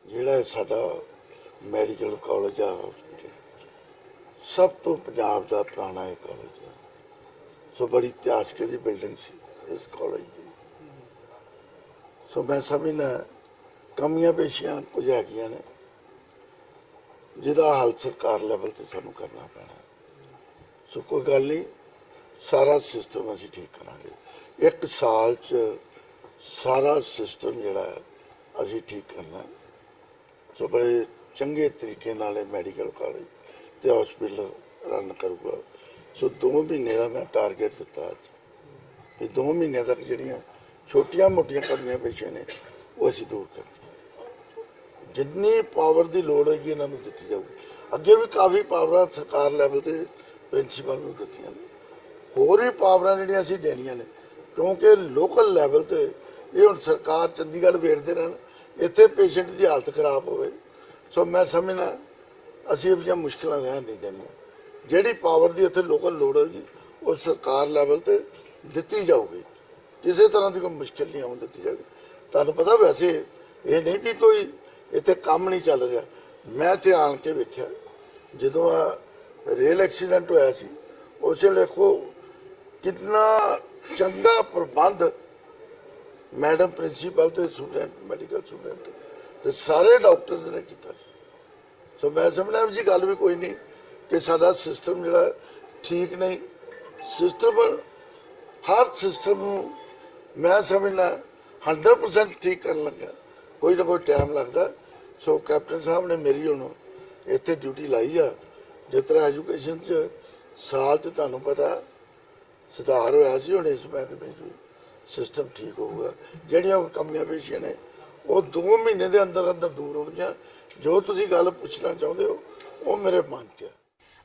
ਜਿਹੜਾ ਸਾਡਾ ਮੈਡੀਕਲ ਕਾਲਜ ਆ ਸਭ ਤੋਂ ਪੰਜਾਬ ਦਾ ਪੁਰਾਣਾ ਇਹ ਕਾਲਜ ਆ, ਸੋ ਬੜੀ ਇਤਿਹਾਸਕ ਦੀ ਬਿਲਡਿੰਗ ਸੀ ਇਸ ਕਾਲਜ ਦੀ। ਸੋ ਮੈਂ ਸਮਝਦਾ ਕਮੀਆਂ ਪੇਸ਼ੀਆਂ ਕੁਝ ਹੈਗੀਆਂ ਨੇ ਜਿਹਦਾ ਹੱਲ ਸਰਕਾਰ ਲੈਵਲ ਤੇ ਸਾਨੂੰ ਕਰਨਾ ਪੈਣਾ। ਸੋ ਕੋਈ ਗੱਲ ਨਹੀਂ, ਸਾਰਾ ਸਿਸਟਮ ਅਸੀਂ ਠੀਕ ਕਰਾਂਗੇ। 1 ਸਾਲ 'ਚ ਸਾਰਾ ਸਿਸਟਮ ਜਿਹੜਾ ਹੈ ਅਸੀਂ ਠੀਕ ਕਰਨਾ। ਸੋ ਬੜੇ ਚੰਗੇ ਤਰੀਕੇ ਨਾਲ ਇਹ ਮੈਡੀਕਲ ਕਾਲਜ ਤੇ ਹਸਪੀਟਲ ਰਨ ਕਰੂਗਾ। ਸੋ 2 ਮਹੀਨੇ ਦਾ ਮੈਂ ਟਾਰਗੇਟ ਦਿੱਤਾ ਅੱਜ ਕਿ 2 ਮਹੀਨਿਆਂ ਤੱਕ ਜਿਹੜੀਆਂ ਛੋਟੀਆਂ ਮੋਟੀਆਂ ਕਮੀਆਂ ਪੇਸ਼ੀਆਂ ਨੇ ਉਹ ਅਸੀਂ ਦੂਰ ਕਰਨੀਆਂ। ਜਿੰਨੀ ਪਾਵਰ ਦੀ ਲੋੜ ਹੋਏਗੀ ਇਹਨਾਂ ਨੂੰ ਦਿੱਤੀ ਜਾਊਗੀ। ਅੱਗੇ ਵੀ ਕਾਫੀ ਪਾਵਰਾਂ ਸਰਕਾਰ ਲੈਵਲ ਤੇ ਪ੍ਰਿੰਸੀਪਲ ਨੂੰ ਦਿੱਤੀਆਂ ਨੇ, ਹੋਰ ਵੀ ਪਾਵਰਾਂ ਜਿਹੜੀਆਂ ਅਸੀਂ ਦੇਣੀਆਂ ਨੇ ਕਿਉਂਕਿ ਲੋਕਲ ਲੈਵਲ ਤੇ ਇਹ ਹੁਣ ਸਰਕਾਰ ਚੰਡੀਗੜ੍ਹ ਵੇਖਦੇ ਰਹਿਣ ਇੱਥੇ ਪੇਸ਼ੈਂਟ ਦੀ ਹਾਲਤ ਖਰਾਬ ਹੋਵੇ। ਸੋ ਮੈਂ ਸਮਝਣਾ ਅਸੀਂ ਇਹ ਜਿਹੀਆਂ ਮੁਸ਼ਕਲਾਂ ਰਹਿਣ ਨਹੀਂ ਦੇਣੀਆਂ। ਜਿਹੜੀ ਪਾਵਰ ਦੀ ਇੱਥੇ ਲੋਕਲ ਲੋੜ ਹੋਏਗੀ ਉਹ ਸਰਕਾਰ ਲੈਵਲ ਤੇ ਦਿੱਤੀ ਜਾਊਗੀ, ਕਿਸੇ ਤਰ੍ਹਾਂ ਦੀ ਕੋਈ ਮੁਸ਼ਕਿਲ ਨਹੀਂ ਆਉਣ ਦਿੱਤੀ ਜਾਊਗੀ। ਤੁਹਾਨੂੰ ਪਤਾ ਵੈਸੇ ਇਹ ਨਹੀਂ ਵੀ ਕੋਈ ਇੱਥੇ ਕੰਮ ਨਹੀਂ ਚੱਲ ਰਿਹਾ। ਮੈਂ ਇੱਥੇ ਆਣ ਕੇ ਵੇਖਿਆ ਜਦੋਂ ਆ ਰੇਲ ਐਕਸੀਡੈਂਟ ਹੋਇਆ ਸੀ ਉਸ ਵੇਲੇ ਦੇਖੋ ਕਿੰਨਾ ਚੰਗਾ ਪ੍ਰਬੰਧ ਮੈਡਮ ਪ੍ਰਿੰਸੀਪਲ ਤੇ ਸਟੂਡੈਂਟ ਮੈਡੀਕਲ ਸਟੂਡੈਂਟ ਤੇ ਸਾਰੇ ਡਾਕਟਰਸ ਨੇ ਕੀਤਾ ਸੀ। ਸੋ ਮੈਂ ਸਮਝਦਾ ਜੀ ਗੱਲ ਵੀ ਕੋਈ ਨਹੀਂ ਕਿ ਸਾਡਾ ਸਿਸਟਮ ਜਿਹੜਾ ਠੀਕ ਨਹੀਂ। ਸਿਸਟਮ ਹਰ ਸਿਸਟਮ ਨੂੰ ਮੈਂ ਸਮਝਦਾ 100% ਠੀਕ ਕਰਨ ਲੱਗਾ ਕੋਈ ਨਾ ਕੋਈ ਟਾਈਮ ਲੱਗਦਾ। ਸੋ ਕੈਪਟਨ ਸਾਹਿਬ ਨੇ ਮੇਰੀ ਹੁਣ ਇੱਥੇ ਡਿਊਟੀ ਲਾਈ ਆ। ਜਿਸ ਤਰ੍ਹਾਂ ਐਜੂਕੇਸ਼ਨ 'ਚ ਸਾਲ 'ਚ ਤੁਹਾਨੂੰ ਪਤਾ ਸੁਧਾਰ ਹੋਇਆ ਸੀ, ਹੁਣ ਇਸ ਮਹਿਕਮੇ 'ਚ ਵੀ ਸਿਸਟਮ ਠੀਕ ਹੋਊਗਾ। ਜਿਹੜੀਆਂ ਕਮੀਆਂ ਪੇਸ਼ੀਆਂ ਨੇ ਉਹ 2 ਮਹੀਨੇ ਦੇ ਅੰਦਰ ਅੰਦਰ ਦੂਰ ਹੋਣਗੀਆਂ। ਜੋ ਤੁਸੀਂ ਗੱਲ ਪੁੱਛਣਾ ਚਾਹੁੰਦੇ ਹੋ ਉਹ ਮੇਰੇ ਮਨ 'ਚ ਹੈ।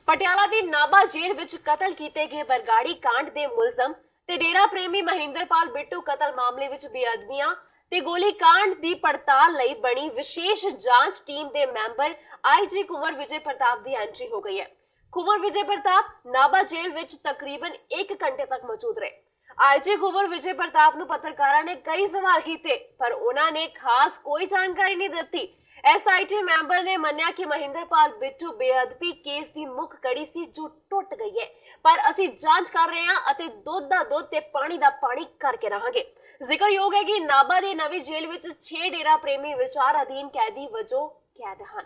ਪਟਿਆਲਾ ਦੀ ਨਾਭਾ ਜੇਲ੍ਹ ਵਿੱਚ ਕਤਲ ਕੀਤੇ ਗਏ ਬਰਗਾੜੀ ਕਾਂਡ ਦੇ ਮੁਲਜ਼ਮ ਤੇ ਡੇਰਾ ਪ੍ਰੇਮੀ ਮਹਿੰਦਰਪਾਲ ਬਿੱਟੂ ਕਤਲ ਮਾਮਲੇ ਵਿੱਚ ਬੇਅਦਬੀਆਂ ਤੇ ਗੋਲੀ ਕਾਂਡ ਦੀ ਪੜਤਾਲ ਲਈ ਬਣੀ ਵਿਸ਼ੇਸ਼ ਜਾਂਚ ਟੀਮ ਦੇ ਮੈਂਬਰ ਆਈਜੀ ਕੁੰਵਰ ਵਿਜੇ ਪ੍ਰਤਾਪ ਦੀ ਐਂਟਰੀ ਹੋ ਗਈ ਹੈ। ਕੁੰਵਰ ਵਿਜੇ ਪ੍ਰਤਾਪ ਨਾਭਾ ਜੇਲ੍ਹ ਵਿੱਚ ਤਕਰੀਬਨ 1 ਘੰਟੇ ਤੱਕ ਮੌਜੂਦ ਰਹੇ। ਆਈਜੀ ਕੁੰਵਰ ਵਿਜੇ ਪ੍ਰਤਾਪ ਨੂੰ ਪੱਤਰਕਾਰਾਂ ਨੇ ਕਈ ਸਵਾਲ ਕੀਤੇ ਪਰ ਉਹਨਾਂ ਨੇ ਖਾਸ ਕੋਈ ਜਾਣਕਾਰੀ ਨਹੀਂ ਦਿੱਤੀ। ਐਸਆਈਟੀ ਮੈਂਬਰ ਨੇ ਮੰਨਿਆ ਕਿ ਮਹਿੰਦਰਪਾਲ ਬਿੱਟੂ ਬੇਅਦਬੀ ਕੇਸ ਦੀ ਮੁੱਖ ਕੜੀ ਸੀ ਜੋ ਟੁੱਟ ਗਈ ਹੈ, ਪਰ ਅਸੀਂ ਜਾਂਚ ਕਰ ਰਹੇ ਹਾਂ ਅਤੇ ਦੁੱਧ ਦਾ ਦੁੱਧ ਤੇ ਪਾਣੀ ਦਾ ਪਾਣੀ ਕਰਕੇ ਰਹਾਂਗੇ। ਜ਼ਿਕਰਯੋਗ ਹੈ ਕਿ ਨਾਭਾ ਦੀ ਨਵੀਂ ਜੇਲ੍ਹ ਵਿੱਚ 6 ਡੇਰਾ ਪ੍ਰੇਮੀ ਵਿਚਾਰ ਅਧੀਨ ਕੈਦੀ ਵਜੋਂ ਕੈਦ ਹਨ।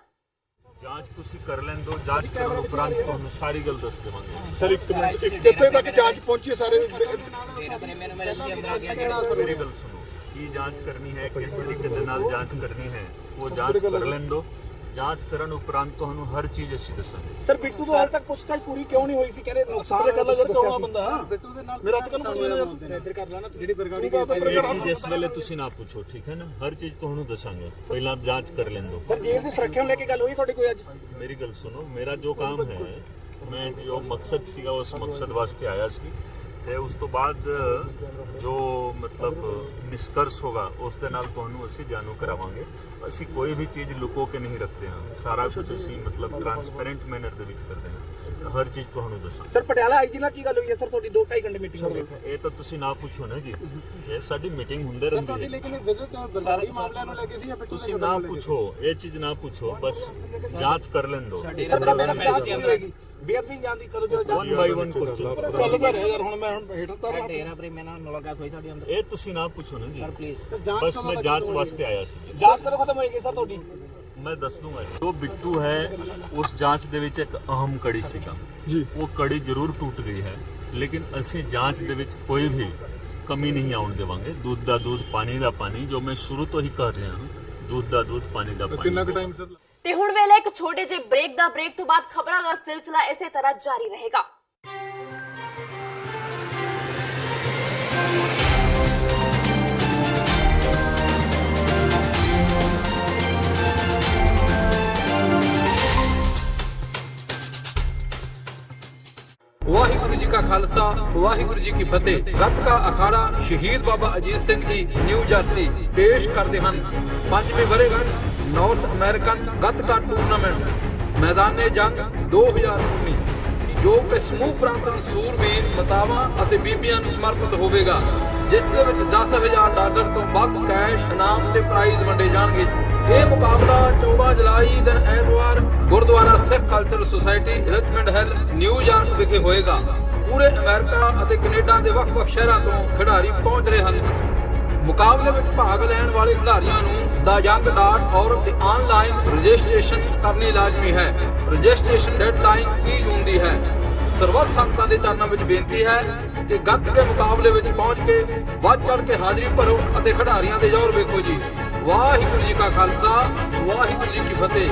ਜਾਂਚ ਤੁਸੀਂ ਕਰ ਲੈਣ ਦਿਓ, ਜਾਂਚ ਕਰਨ ਉਪਰੰਤ ਤੁਹਾਨੂੰ ਸਾਰੀ ਗੱਲ ਦੱਸ ਦੇਵਾਂਗੇ। ਸਰ ਇੱਕ ਮਿੰਟ, ਕਿੱਥੇ ਤੱਕ ਜਾਂਚ ਪਹੁੰਚੀ ਸਾਰੇ? ਮੇਰੀ ਗੱਲ ਸੁਣੋ, ਕੀ ਜਾਂਚ ਕਰਨੀ ਹੈ, ਕਿਸ ਤਰੀਕੇ ਦੇ ਨਾਲ ਜਾਂਚ ਕਰਨੀ ਹੈ ਉਹ ਜਾਂਚ ਕਰ ਲੈਣ ਦਿਓ। ਜਾਂਚ ਕਰਨ ਉਪਰੰਤ ਤੁਹਾਨੂੰ ਹਰ ਚੀਜ਼ ਅਸੀਂ ਦੱਸਾਂਗੇ। ਸਰ ਬਿੱਟੂ ਤੋਂ ਹਾਲ ਤੱਕ ਪੁੱਛਤਾਛ ਪੂਰੀ ਕਿਉਂ ਨਹੀਂ ਹੋਈ ਸੀ? ਕਹਿੰਦੇ ਨੁਕਸਾਨ ਕਰ ਲੱਗਾ ਕੌਣਾ ਬੰਦਾ ਬਿੱਟੂ ਦੇ ਨਾਲ ਮੇਰਾ ਤੱਕ ਨੂੰ ਇੱਧਰ ਕਰ ਲੈਣਾ ਜਿਹੜੀ ਬਰਗਾੜੀ ਇਹ ਚੀਜ਼ ਇਸ ਵੇਲੇ ਤੁਸੀਂ ਨਾ ਪੁੱਛੋ, ਠੀਕ ਹੈ ਨਾ? ਹਰ ਚੀਜ਼ ਤੁਹਾਨੂੰ ਦੱਸਾਂਗੇ, ਪਹਿਲਾਂ ਜਾਂਚ ਕਰ ਲੈਣ ਦਿਓ। ਸਰ ਜੇਲ੍ਹ ਦੀ ਸੁਰੱਖਿਆ ਨੂੰ ਲੈ ਕੇ ਗੱਲ ਹੋਈ ਤੁਹਾਡੀ ਕੋਈ ਅੱਜ? ਮੇਰੀ ਗੱਲ ਸੁਣੋ, ਮੇਰਾ ਜੋ ਕੰਮ ਹੈ, ਮੈਂ ਜੋ ਮਕਸਦ ਸੀਗਾ ਉਸ ਮਕਸਦ ਵਾਸਤੇ ਆਇਆ ਸੀ। ਤੇ ਉਸ ਤੋਂ ਬਾਅਦ ਜੋ ਮਤਲਬ ਨਿਸ਼ਕਰਸ਼ ਹੋਗਾ ਉਸ ਦੇ ਨਾਲ ਤੁਹਾਨੂੰ ਅਸੀਂ ਜਾਣੂ ਕਰਾਵਾਂਗੇ। ਅਸੀਂ ਕੋਈ ਵੀ ਚੀਜ਼ ਲੁਕੋ ਕੇ ਨਹੀਂ ਰੱਖਦੇ ਹਾਂ, ਸਾਰਾ ਕੁਝ ਅਸੀਂ ਮਤਲਬ ਟ੍ਰਾਂਸਪੇਰੈਂਟ ਮੈਨਰ ਦੇ ਵਿੱਚ ਕਰਦੇ ਹਾਂ, ਹਰ ਚੀਜ਼ ਤੁਹਾਨੂੰ ਦੱਸਾਂ। ਸਰ ਪਟਿਆਲਾ ਆਈਜੀ ਨਾਲ ਕੀ ਗੱਲ ਹੋਈ ਹੈ ਸਰ ਤੁਹਾਡੀ 2-2.5 ਘੰਟੇ ਮੀਟਿੰਗ ਹੋ ਗਈ? ਇਹ ਤਾਂ ਤੁਸੀਂ ਨਾ ਪੁੱਛੋ ਨਾ ਜੀ, ਇਹ ਸਾਡੀ ਮੀਟਿੰਗ ਹੁੰਦੇ ਰਹਿੰਦੀ ਹੈ। ਲੇਕਿਨ ਵਿਜ਼ਿਟ ਬਰਬਾਦੀ ਮਾਮਲਿਆਂ ਨੂੰ ਲੈ ਕੇ ਸੀ ਜਾਂ ਤੁਸੀਂ ਨਾ ਪੁੱਛੋ, ਇਹ ਚੀਜ਼ ਨਾ ਪੁੱਛੋ, ਬਸ ਜਾਂਚ ਕਰ ਲੈਣ ਦਿਓ। ਸਰ ਮੇਰਾ ਮੈਸੇਜ ਕੀ ਹੋਏਗੀ ਬੇਅਦਬੀ ਜਾਂਦੀ ਕਰੋ ਜੋ 1 ਬਾਈ 1 ਕੁਐਸਚਨ ਚੱਲ ਪਾ ਰਿਹਾ ਯਾਰ, ਹੁਣ ਮੈਂ ਹੇਠ ਤਾਂ ਡੇਰਾ ਪ੍ਰੇਮੀ ਨਾਲ ਮੁਲਾਕਾਤ ਹੋਈ ਤੁਹਾਡੀ ਅੰਦਰ ਇਹ ਤੁਸੀਂ ਨਾ ਪੁੱਛੋ ਨਾ ਜੀ, ਪਲੀਜ਼ ਬਸ ਮੈਂ ਜਾਂਚ ਵਾਸਤੇ ਆਇਆ ਸੀ। ਜਾਂਚ ਕਦੋਂ ਖਤਮ ਹੋਏਗੀ ਸਰ ਤੁਹਾਡੀ? ਮੈਂ ਦੱਸ ਦੂੰਗਾ। ਜੋ ਬਿੱਟੂ ਹੈ ਉਸ ਜਾਂਚ ਦੇ ਵਿੱਚ ਇੱਕ ਅਹਿਮ ਕੜੀ ਸੀਗਾ ਜੀ, ਉਹ ਕੜੀ ਜ਼ਰੂਰ ਟੁੱਟ ਗਈ ਹੈ, ਲੇਕਿਨ ਅਸੀਂ ਜਾਂਚ ਦੇ ਵਿੱਚ ਕੋਈ ਵੀ ਕਮੀ ਨਹੀਂ ਆਉਣ ਦੇਵਾਂਗੇ। ਦੁੱਧ ਦਾ ਦੁੱਧ, ਪਾਣੀ ਦਾ ਪਾਣੀ, ਜੋ ਮੈਂ ਸ਼ੁਰੂ ਤੋਂ ਹੀ ਕਰ ਰਿਹਾ ਹਾਂ, ਦੁੱਧ ਦਾ ਦੁੱਧ, ਪਾਣੀ ਦਾ ਪਾਣੀ। ਕਿੰਨਾ ਕੁ ਟਾਈਮ ਸਰ? ਤੇ ਹੁਣ ਵੇਲੇ ਇੱਕ ਛੋਟੇ ਜਿਹੇ ਬ੍ਰੇਕ ਦਾ। ਬ੍ਰੇਕ ਤੋਂ ਬਾਅਦ ਖਬਰਾਂ ਦਾ ਸਿਲਸਿਲਾ ਇਸੇ ਤਰ੍ਹਾਂ ਜਾਰੀ ਰਹੇਗਾ। ਵਾਹਿਗੁਰੂ ਜੀ ਕਾ ਖਾਲਸਾ, ਵਾਹਿਗੁਰੂ ਜੀ ਕੀ ਫਤਿਹ। ਗੱਤਕਾ ਅਖਾੜਾ ਸ਼ਹੀਦ ਬਾਬਾ ਅਜੀਤ ਸਿੰਘ ਜੀ ਨਿਊ ਜਰਸੀ ਪੇਸ਼ ਕਰਦੇ ਹਨ 5ਵੀਂ ਵਰ੍ਹੇਗੰਢ ਨਾਰਥ ਅਮਰੀਕਨ ਗੱਤਕਾ ਟੂਰਨਾਮੈਂਟ ਮੈਦਾਨੇ ਜੰਗ 2019, ਜੋ ਕਿ ਸਮੂਹ ਪ੍ਰਾਂਤਨ ਸੂਰਵੀਰ ਮਾਤਾਵਾਂ ਅਤੇ ਬੀਬੀਆਂ ਨੂੰ ਸਮਰਪਿਤ ਹੋਵੇਗਾ, ਜਿਸ ਦੇ ਵਿੱਚ $10,000 ਤੋਂ ਵੱਧ ਕੈਸ਼ ਇਨਾਮ ਤੇ ਪ੍ਰਾਈਜ਼ ਵੰਡੇ ਜਾਣਗੇ। ਇਹ ਮੁਕਾਬਲਾ 14 ਜੁਲਾਈ ਦਿਨ ਐਤਵਾਰ Gurdwara Sikh Cultural Society Richmond Hill New York ਵਿਖੇ ਹੋਏਗਾ। ਪੂਰੇ ਅਮਰੀਕਾ ਅਤੇ ਕੈਨੇਡਾ ਦੇ ਵੱਖ-ਵੱਖ ਸ਼ਹਿਰਾਂ ਤੋਂ ਖਿਡਾਰੀ ਪਹੁੰਚ ਰਹੇ ਹਨ। ਮੁਕਾਬਲੇ ਵਿੱਚ ਭਾਗ ਲੈਣ ਵਾਲੇ ਖਿਡਾਰੀਆਂ ਨੂੰ theyoung.org ਤੇ ਆਨਲਾਈਨ ਰਜਿਸਟ੍ਰੇਸ਼ਨ ਕਰਨੀ ਲਾਜ਼ਮੀ ਹੈ। ਰਜਿਸਟ੍ਰੇਸ਼ਨ ਡੈਡਲਾਈਨ 30 ਜੂਨ ਦੀ ਹੈ। ਸਰਬੱਤ ਸੰਗਤਾਂ ਦੇ ਚਰਨਾਂ ਵਿੱਚ ਬੇਨਤੀ ਹੈ ਕਿ ਗੱਤਕੇ ਮੁਕਾਬਲੇ ਵਿੱਚ ਪਹੁੰਚ ਕੇ ਵੱਧ ਚੜ੍ਹ ਕੇ ਹਾਜ਼ਰੀ ਭਰੋ ਅਤੇ ਖਿਡਾਰੀਆਂ ਦੇ ਜ਼ੋਰ ਵੇਖੋ ਜੀ। ਵਾਹਿਗੁਰੂ ਜੀ ਕਾ ਖਾਲਸਾ, ਵਾਹਿਗੁਰੂ ਜੀ ਕੀ ਫਤਿਹ।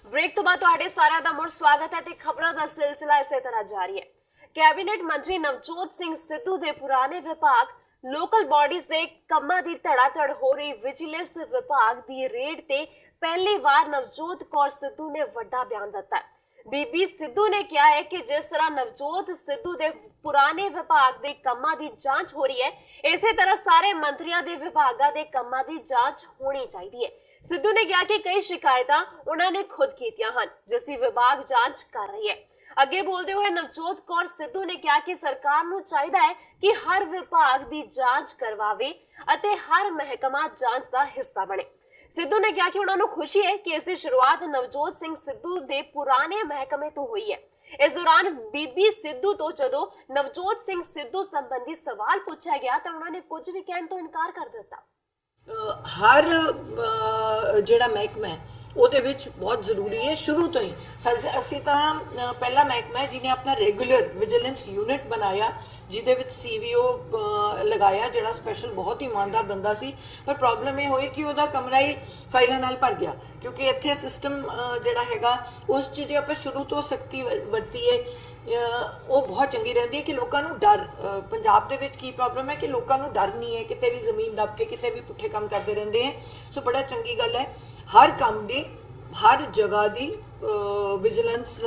ਬ੍ਰੇਕ ਤੋਂ ਬਾਅਦ ਤੁਹਾਡੇ ਸਾਰਿਆਂ ਦਾ ਮੁੜ ਸਵਾਗਤ ਹੈ ਤੇ ਖਬਰਾਂ ਦਾ ਸਿਲਸਿਲਾ ਇਸੇ ਤਰ੍ਹਾਂ ਜਾਰੀ ਹੈ। ਕੈਬਨਿਟ ਮੰਤਰੀ ਨਵਜੋਤ ਸਿੰਘ ਸਿੱਧੂ ਦੇ ਪੁਰਾਣੇ ਵਿਭਾਗ ਲੋਕਲ ਬਾਡੀਜ਼ ਦੇ ਕੰਮਾਂ ਦੀ ਧੜਾਧੜ ਹੋ ਰਹੀ ਵਿਜੀਲੈਂਸ ਵਿਭਾਗ ਦੀ ਰੇਡ ਤੇ ਪਹਿਲੀ ਵਾਰ ਨਵਜੋਤ ਕੌਰ ਸਿੱਧੂ ਨੇ ਵੱਡਾ ਬਿਆਨ ਦਿੱਤਾ ਹੈ। ਬੀਬੀ ਸਿੱਧੂ ਨੇ ਕਿਹਾ ਹੈ ਕਿ ਜਿਸ ਤਰ੍ਹਾਂ ਨਵਜੋਤ ਸਿੱਧੂ ਦੇ ਪੁਰਾਣੇ ਵਿਭਾਗ ਦੇ ਕੰਮਾਂ ਦੀ ਜਾਂਚ ਹੋ ਰਹੀ ਹੈ, ਇਸੇ ਤਰ੍ਹਾਂ ਸਾਰੇ ਮੰਤਰੀਆਂ ਦੇ ਵਿਭਾਗਾਂ ਦੇ ਕੰਮਾਂ ਦੀ ਜਾਂਚ ਹੋਣੀ ਚਾਹੀਦੀ ਹੈ। ਸਿੱਧੂ ਨੇ ਕਿਹਾ ਕਿ ਕਈ ਸ਼ਿਕਾਇਤਾਂ ਉਹਨਾਂ ਨੇ ਖੁਦ ਕੀਤੀਆਂ ਹਨ, ਜਿਸ ਦੀ ਵਿਭਾਗ ਜਾਂਚ ਕਰ ਰਹੀ ਹੈ। ਅੱਗੇ ਬੋਲਦੇ ਹੋਏ ਨਵਜੋਤ ਕੌਰ ਸਿੱਧੂ ਨੇ ਕਿਹਾ ਕਿ ਸਰਕਾਰ ਨੂੰ ਚਾਹੀਦਾ ਹੈ ਕਿ ਹਰ ਵਿਭਾਗ ਦੀ ਜਾਂਚ ਕਰਵਾਵੇ ਅਤੇ ਹਰ ਮਹਿਕਮਾ ਜਾਂਚ ਦਾ ਹਿੱਸਾ ਬਣੇ। ਸਿੱਧੂ ਨੇ ਕਿਹਾ ਕਿ ਉਹਨਾਂ ਨੂੰ ਖੁਸ਼ੀ ਹੈ ਕਿ ਇਸ ਦੀ ਸ਼ੁਰੂਆਤ ਨਵਜੋਤ ਸਿੰਘ ਸਿੱਧੂ ਦੇ ਪੁਰਾਣੇ ਮਹਿਕਮੇ ਤੋਂ ਹੋਈ ਹੈ। ਇਸ ਦੌਰਾਨ ਬੀਬੀ ਸਿੱਧੂ ਤੋਂ ਜਦੋਂ ਨਵਜੋਤ ਸਿੰਘ ਸਿੱਧੂ ਸੰਬੰਧੀ ਸਵਾਲ ਪੁੱਛਿਆ ਗਿਆ ਤਾਂ ਉਹਨਾਂ ਨੇ ਕੁਝ ਵੀ ਕਹਿਣ ਤੋਂ ਇਨਕਾਰ ਕਰ ਦਿੱਤਾ। ਹਰ ਜਿਹੜਾ ਮਹਿਕਮਾ ਹੈ ਉਹਦੇ ਵਿੱਚ ਬਹੁਤ ਜ਼ਰੂਰੀ ਹੈ ਸ਼ੁਰੂ ਤੋਂ ਹੀ। ਅਸੀਂ ਤਾਂ ਪਹਿਲਾ ਮਹਿਕਮਾ ਹੈ ਜਿਹਨੇ ਆਪਣਾ ਰੈਗੂਲਰ ਵਿਜੀਲੈਂਸ ਯੂਨਿਟ ਬਣਾਇਆ, ਜਿਹਦੇ ਵਿੱਚ CVO ਲਗਾਇਆ, ਜਿਹੜਾ ਸਪੈਸ਼ਲ ਬਹੁਤ ਹੀ ਇਮਾਨਦਾਰ ਬੰਦਾ ਸੀ। ਪਰ ਪ੍ਰੋਬਲਮ ਇਹ ਹੋਈ ਕਿ ਉਹਦਾ ਕਮਰਾ ਹੀ ਫਾਈਲਾਂ ਨਾਲ ਭਰ ਗਿਆ, ਕਿਉਂਕਿ ਇੱਥੇ ਸਿਸਟਮ ਜਿਹੜਾ ਹੈਗਾ ਉਸ 'ਚ ਜੇ ਆਪਾਂ ਸ਼ੁਰੂ ਤੋਂ ਸਖਤੀ ਵਰਤੀਏ ਉਹ ਬਹੁਤ ਚੰਗੀ ਰਹਿੰਦੀ ਹੈ ਕਿ ਲੋਕਾਂ ਨੂੰ ਡਰ। ਪੰਜਾਬ ਦੇ ਵਿੱਚ ਕੀ ਪ੍ਰੋਬਲਮ ਹੈ ਕਿ ਲੋਕਾਂ ਨੂੰ ਡਰ ਨਹੀਂ ਹੈ, ਕਿਤੇ ਵੀ ਜ਼ਮੀਨ ਦੱਬ ਕੇ ਕਿਤੇ ਵੀ ਪੁੱਠੇ ਕੰਮ ਕਰਦੇ ਰਹਿੰਦੇ ਹੈ। ਸੋ ਬੜਾ ਚੰਗੀ ਗੱਲ ਹੈ, ਹਰ ਕੰਮ ਦੀ ਹਰ ਜਗ੍ਹਾ ਦੀ ਵਿਜੀਲੈਂਸ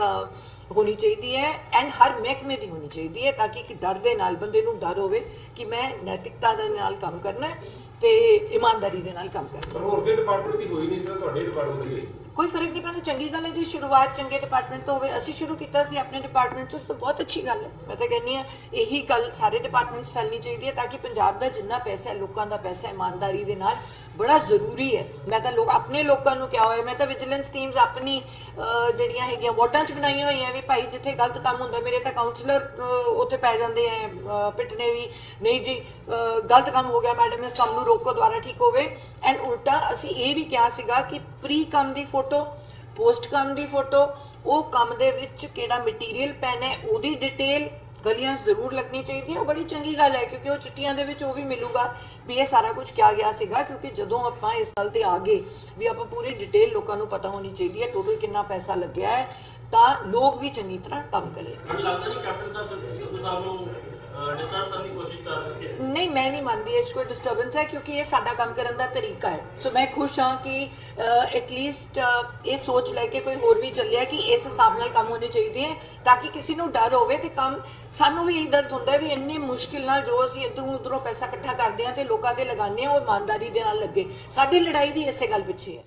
ਹੋਣੀ ਚਾਹੀਦੀ ਹੈ ਐਂਡ ਹਰ ਮਹਿਕਮੇ ਦੀ ਹੋਣੀ ਚਾਹੀਦੀ ਹੈ, ਤਾਂ ਕਿ ਇੱਕ ਡਰ ਦੇ ਨਾਲ ਬੰਦੇ ਨੂੰ ਡਰ ਹੋਵੇ ਕਿ ਮੈਂ ਨੈਤਿਕਤਾ ਦੇ ਨਾਲ ਕੰਮ ਕਰਨਾ ਹੈ ਤੇ ਇਮਾਨਦਾਰੀ ਦੇ ਨਾਲ ਕੰਮ ਕਰਨਾ। ਪਰ ਹੋਰ ਕੋਈ ਡਿਪਾਰਟਮੈਂਟ ਦੀ ਹੋਈ ਨਹੀਂ ਸਰ, ਤੁਹਾਡੇ ਡਿਪਾਰਟਮੈਂਟ ਦੀ ਕੋਈ ਫਰਕ ਨਹੀਂ ਪੈਂਦਾ। ਚੰਗੀ ਗੱਲ ਹੈ ਜੀ, ਸ਼ੁਰੂਆਤ ਚੰਗੇ ਡਿਪਾਰਟਮੈਂਟ ਤੋਂ ਹੋਵੇ। ਅਸੀਂ ਸ਼ੁਰੂ ਕੀਤਾ ਸੀ ਆਪਣੇ ਡਿਪਾਰਟਮੈਂਟ 'ਚ, ਤਾਂ ਬਹੁਤ ਅੱਛੀ ਗੱਲ ਹੈ। ਮੈਂ ਤਾਂ ਕਹਿੰਦੀ ਹਾਂ ਇਹੀ ਗੱਲ ਸਾਰੇ ਡਿਪਾਰਟਮੈਂਟਸ ਫੈਲਣੀ ਚਾਹੀਦੀ ਹੈ, ਤਾਂ ਕਿ ਪੰਜਾਬ ਦਾ ਜਿੰਨਾ ਪੈਸਾ ਹੈ, ਲੋਕਾਂ ਦਾ ਪੈਸਾ ਇਮਾਨਦਾਰੀ ਦੇ ਨਾਲ ਬੜਾ ਜ਼ਰੂਰੀ ਹੈ। ਮੈਂ ਤਾਂ ਆਪਣੇ ਲੋਕਾਂ ਨੂੰ ਕਿਹਾ ਹੋਇਆ, ਮੈਂ ਤਾਂ ਵਿਜੀਲੈਂਸ ਟੀਮਸ ਆਪਣੀ ਜਿਹੜੀਆਂ ਹੈਗੀਆਂ ਵਾਰਡਾਂ 'ਚ ਬਣਾਈਆਂ ਹੋਈਆਂ ਵੀ ਭਾਈ ਜਿੱਥੇ ਗਲਤ ਕੰਮ ਹੁੰਦਾ, ਮੇਰੇ ਤਾਂ ਕਾਉਂਸਲਰ ਉੱਥੇ ਪੈ ਜਾਂਦੇ ਹੈ ਪਿੱਟਨੇ ਵੀ, ਨਹੀਂ ਜੀ ਗਲਤ ਕੰਮ ਹੋ ਗਿਆ ਮੈਡਮ, ਇਸ ਕੰਮ ਨੂੰ ਰੋਕੋ, ਦੁਬਾਰਾ ਠੀਕ ਹੋਵੇ। ਐਂਡ ਉਲਟਾ ਅਸੀਂ ਇਹ ਵੀ ਕਿਹਾ ਸੀਗਾ ਕਿ ਪ੍ਰੀ ਕੰਮ ਦੀ ਫੋਟੋ, ਪੋਸਟ ਕੰਮ ਦੀ ਫੋਟੋ, ਉਹ ਕੰਮ ਦੇ ਵਿੱਚ ਕਿਹੜਾ ਮਟੀਰੀਅਲ ਪੈਣਾ ਹੈ ਉਹਦੀ ਡਿਟੇਲ, ਗਲੀਆਂ ਜ਼ਰੂਰ ਲੱਗਣੀ ਚਾਹੀਦੀਆਂ, ਬੜੀ ਚੰਗੀ ਗੱਲ ਹੈ ਕਿਉਂਕਿ ਉਹ ਚਿੱਟੀਆਂ ਦੇ ਵਿੱਚ ਉਹ ਵੀ ਮਿਲੂਗਾ ਵੀ ਇਹ ਸਾਰਾ ਕੁਝ ਕਿਹਾ ਗਿਆ ਸੀਗਾ। ਕਿਉਂਕਿ ਜਦੋਂ ਆਪਾਂ ਇਸ ਗੱਲ ਤੇ ਆ ਗਏ ਵੀ ਆਪਾਂ ਪੂਰੀ ਡਿਟੇਲ ਲੋਕਾਂ ਨੂੰ ਪਤਾ ਹੋਣੀ ਚਾਹੀਦੀ ਹੈ, ਟੋਟਲ ਕਿੰਨਾ ਪੈਸਾ ਲੱਗਿਆ ਹੈ, ਤਾਂ ਲੋਕ ਵੀ ਚੰਗੀ ਤਰ੍ਹਾਂ ਕੰਮ ਕਰੇ। ਨਹੀਂ, ਮੈਂ ਨਹੀਂ ਮੰਨਦੀ ਇਸ ਕੋਈ ਡਿਸਟਰਬੈਂਸ ਹੈ ਕਿਉਂਕਿ ਇਹ ਸਾਡਾ ਕੰਮ ਕਰਨ ਦਾ ਤਰੀਕਾ ਹੈ। ਸੋ ਮੈਂ ਖੁਸ਼ ਹਾਂ ਕਿ ਐਟਲੀਸਟ ਇਹ ਸੋਚ ਲੈ ਕੇ ਕੋਈ ਹੋਰ ਵੀ ਚੱਲਿਆ ਕਿ ਇਸ ਹਿਸਾਬ ਨਾਲ ਕੰਮ ਹੋਣੇ ਚਾਹੀਦੇ ਹੈ ਤਾਂ ਕਿ ਕਿਸੇ ਨੂੰ ਡਰ ਹੋਵੇ ਤੇ ਕੰਮ। ਸਾਨੂੰ ਵੀ ਇਹ ਦਰਦ ਹੁੰਦਾ ਵੀ ਇੰਨੀ ਮੁਸ਼ਕਿਲ ਨਾਲ ਜੋ ਅਸੀਂ ਇੱਧਰੋਂ ਉੱਧਰੋਂ ਪੈਸਾ ਇਕੱਠਾ ਕਰਦੇ ਹਾਂ ਤੇ ਲੋਕਾਂ ਦੇ ਲਗਾਉਂਦੇ ਹਾਂ ਉਹ ਇਮਾਨਦਾਰੀ ਦੇ ਨਾਲ ਲੱਗੇ। ਸਾਡੀ ਲੜਾਈ ਵੀ ਇਸੇ ਗੱਲ ਪਿੱਛੇ ਹੈ।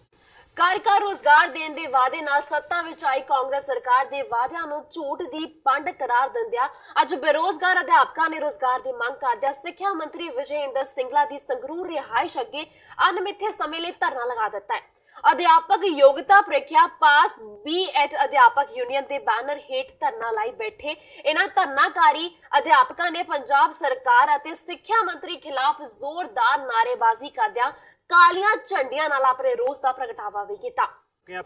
ਘਰ ਘਰ ਰੋਜ਼ਗਾਰ ਦੇਣ ਦੇ ਵਾਅਦੇ ਨਾਲ ਸੱਤਾ ਵਿੱਚ ਆਈ ਕਾਂਗਰਸ ਸਰਕਾਰ ਦੇ ਵਾਅਦਿਆਂ ਨੂੰ ਝੂਠ ਦੀ ਪੰਡ ਕਰਾਰ ਦਿੰਦਿਆਂ ਅੱਜ ਬੇਰੋਜ਼ਗਾਰ ਅਧਿਆਪਕਾਂ ਨੇ ਰੋਜ਼ਗਾਰ ਦੀ ਮੰਗ ਕਰਦਿਆਂ ਸਿੱਖਿਆ ਮੰਤਰੀ ਵਿਜੇ ਇੰਦਰ ਸਿੰਗਲਾ ਦੀ ਸੰਗਰੂਰ ਰਿਹਾਇਸ਼ ਅੱਗੇ ਅਣਮਿੱਥੇ ਸਮੇਂ ਲਈ ਧਰਨਾ ਲਗਾ ਦਿੱਤਾ ਹੈ। ਅਧਿਆਪਕ ਯੋਗਤਾ ਪ੍ਰੀਖਿਆ ਪਾਸ ਬੀਐਡ ਅਧਿਆਪਕ ਯੂਨੀਅਨ ਦੇ ਬੈਨਰ ਹੇਠ ਧਰਨਾ ਲਾਈ ਬੈਠੇ ਇਹਨਾਂ ਧਰਨਾਕਾਰੀ ਅਧਿਆਪਕਾਂ ਨੇ ਪੰਜਾਬ ਸਰਕਾਰ ਅਤੇ ਸਿੱਖਿਆ ਮੰਤਰੀ ਖਿਲਾਫ ਜ਼ੋਰਦਾਰ ਨਾਅਰੇਬਾਜ਼ੀ ਕਰਦਿਆਂ ਕਾਲੀਆਂ ਝੰਡੀਆਂ ਨਾਲ ਆਪਣੇ ਰੋਸ ਦਾ ਪ੍ਰਗਟਾਵਾ ਵੀ ਕੀਤਾ।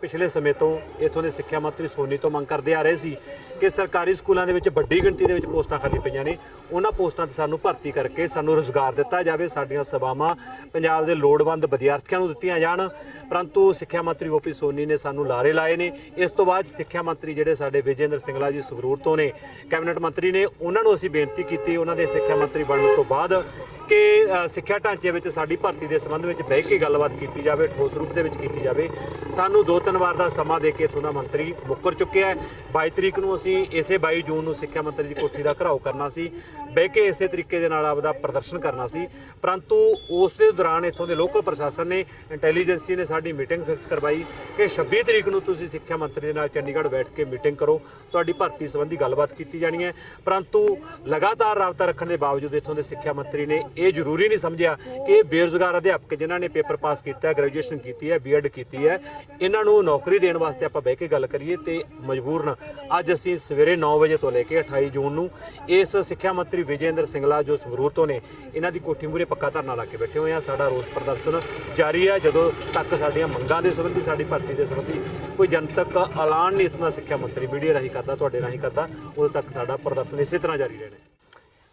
ਪਿਛਲੇ ਸਮੇਂ ਤੋਂ ਇਥੋਂ ਦੇ ਸਿੱਖਿਆ ਮੰਤਰੀ ਸੋਨੀ ਤੋਂ ਮੰਗ ਕਰਦੇ ਆ ਰਹੇ ਸੀ ਕਿ ਸਰਕਾਰੀ ਸਕੂਲਾਂ ਦੇ ਵਿੱਚ ਵੱਡੀ ਗਿਣਤੀ ਦੇ ਵਿੱਚ ਪੋਸਟਾਂ ਖਾਲੀ ਪਈਆਂ ਨੇ, ਉਹਨਾਂ ਪੋਸਟਾਂ ਤੇ ਸਾਨੂੰ ਭਰਤੀ ਕਰਕੇ ਸਾਨੂੰ ਰੁਜ਼ਗਾਰ ਦਿੱਤਾ ਜਾਵੇ, ਸਾਡੀਆਂ ਸੇਵਾਵਾਂ ਪੰਜਾਬ ਦੇ ਲੋੜਵੰਦ ਵਿਦਿਆਰਥੀਆਂ ਨੂੰ ਦਿੱਤੀਆਂ ਜਾਣ। ਪਰੰਤੂ ਸਿੱਖਿਆ ਮੰਤਰੀ ਓਪੀ ਸੋਨੀ ਨੇ ਸਾਨੂੰ ਲਾਰੇ ਲਾਏ ਨੇ। ਇਸ ਤੋਂ ਬਾਅਦ ਸਿੱਖਿਆ ਮੰਤਰੀ ਜਿਹੜੇ ਸਾਡੇ ਵਿਜੇ ਇੰਦਰ ਸਿੰਗਲਾ ਜੀ ਸੰਗਰੂਰ ਤੋਂ ਨੇ, ਕੈਬਨਿਟ ਮੰਤਰੀ ਨੇ, ਉਹਨਾਂ ਨੂੰ ਅਸੀਂ ਬੇਨਤੀ ਕੀਤੀ ਉਹਨਾਂ ਦੇ ਸਿੱਖਿਆ ਮੰਤਰੀ ਬਣਨ ਤੋਂ ਬਾਅਦ ਕਿ ਸਿੱਖਿਆ ਢਾਂਚੇ ਵਿੱਚ ਸਾਡੀ ਭਰਤੀ ਦੇ ਸੰਬੰਧ ਵਿੱਚ ਬਹਿ ਕੇ ਗੱਲਬਾਤ ਕੀਤੀ ਜਾਵੇ, ਠੋਸ ਰੂਪ ਦੇ ਵਿੱਚ ਕੀਤੀ ਜਾਵੇ। ਸਾਨੂੰ 2-3 ਵਾਰ ਦਾ ਸਮਾਂ ਦੇ ਕੇ ਇੱਥੋਂ ਦਾ ਮੰਤਰੀ ਮੁੱਕਰ ਚੁੱਕਿਆ ਹੈ। 22 ਤਰੀਕ ਨੂੰ ਅਸੀਂ ਇਸੇ 22 ਜੂਨ ਨੂੰ ਸਿੱਖਿਆ ਮੰਤਰੀ ਦੀ ਕੋਠੀ ਦਾ ਘਿਰਾਓ ਕਰਨਾ ਸੀ, ਬਹਿ ਕੇ ਇਸੇ ਤਰੀਕੇ ਦੇ ਨਾਲ ਆਪਦਾ ਪ੍ਰਦਰਸ਼ਨ ਕਰਨਾ ਸੀ। ਪਰੰਤੂ ਉਸ ਦੇ ਦੌਰਾਨ ਇੱਥੋਂ ਦੇ ਲੋਕਲ ਪ੍ਰਸ਼ਾਸਨ ਨੇ, ਇੰਟੈਲੀਜੈਂਸੀ ਨੇ ਸਾਡੀ ਮੀਟਿੰਗ ਫਿਕਸ ਕਰਵਾਈ ਕਿ 26 ਤਰੀਕ ਨੂੰ ਤੁਸੀਂ ਸਿੱਖਿਆ ਮੰਤਰੀ ਦੇ ਨਾਲ ਚੰਡੀਗੜ੍ਹ ਬੈਠ ਕੇ ਮੀਟਿੰਗ ਕਰੋ, ਤੁਹਾਡੀ ਭਰਤੀ ਸੰਬੰਧੀ ਗੱਲਬਾਤ ਕੀਤੀ ਜਾਣੀ ਹੈ। ਪਰੰਤੂ ਲਗਾਤਾਰ ਰਾਬਤਾ ਰੱਖਣ ਦੇ ਬਾਵਜੂਦ ਇੱਥੋਂ ਦੇ ਸਿੱਖਿਆ ਮੰਤਰੀ ਨੇ ਇਹ ਜ਼ਰੂਰੀ ਨਹੀਂ ਸਮਝਿਆ ਕਿ ਬੇਰੁਜ਼ਗਾਰ ਅਧਿਆਪਕ ਜਿਨ੍ਹਾਂ ਨੇ ਪੇਪਰ ਪਾਸ ਕੀਤਾ ਹੈ, ਗ੍ਰੈਜੂਏਸ਼ਨ ਕੀਤੀ ਹੈ, ਬੀਐਡ ਕੀਤੀ ਹੈ, ਇਹਨਾਂ ਨੂੰ ਨੌਕਰੀ ਦੇਣ ਵਾਸਤੇ ਆਪਾਂ ਬਹਿ ਕੇ ਗੱਲ ਕਰੀਏ। ਤੇ ਮਜਬੂਰਨ ਅੱਜ ਅਸੀਂ ਸਵੇਰੇ 9 ਵਜੇ ਤੋਂ ਲੈ ਕੇ 28 ਜੂਨ ਨੂੰ ਇਸ ਸਿੱਖਿਆ ਮੰਤਰੀ ਵਿਜੇ ਇੰਦਰ ਸਿੰਗਲਾ ਜੋ ਸੰਗਰੂਰ ਤੋਂ ਨੇ, ਇਹਨਾਂ ਦੀ ਕੋਠੀ ਮੂਹਰੇ ਪੱਕਾ ਧਰਨਾ ਲਾ ਕੇ ਬੈਠੇ ਹੋਏ ਆ। ਸਾਡਾ ਰੋਸ ਪ੍ਰਦਰਸ਼ਨ ਜਾਰੀ ਹੈ ਜਦੋਂ ਤੱਕ ਸਾਡੀਆਂ ਮੰਗਾਂ ਦੇ ਸੰਬੰਧੀ, ਸਾਡੀ ਭਰਤੀ ਦੇ ਸੰਬੰਧੀ ਕੋਈ ਜਨਤਕ ਐਲਾਨ ਨਹੀਂ ਇਤਨਾ ਸਿੱਖਿਆ ਮੰਤਰੀ ਮੀਡੀਆ ਰਾਹੀਂ ਕਰਦਾ, ਤੁਹਾਡੇ ਰਾਹੀਂ ਕਰਦਾ, ਉਦੋਂ ਤੱਕ ਸਾਡਾ ਪ੍ਰਦਰਸ਼ਨ ਇਸੇ ਤਰ੍ਹਾਂ ਜਾਰੀ ਰਹਿਣਾ।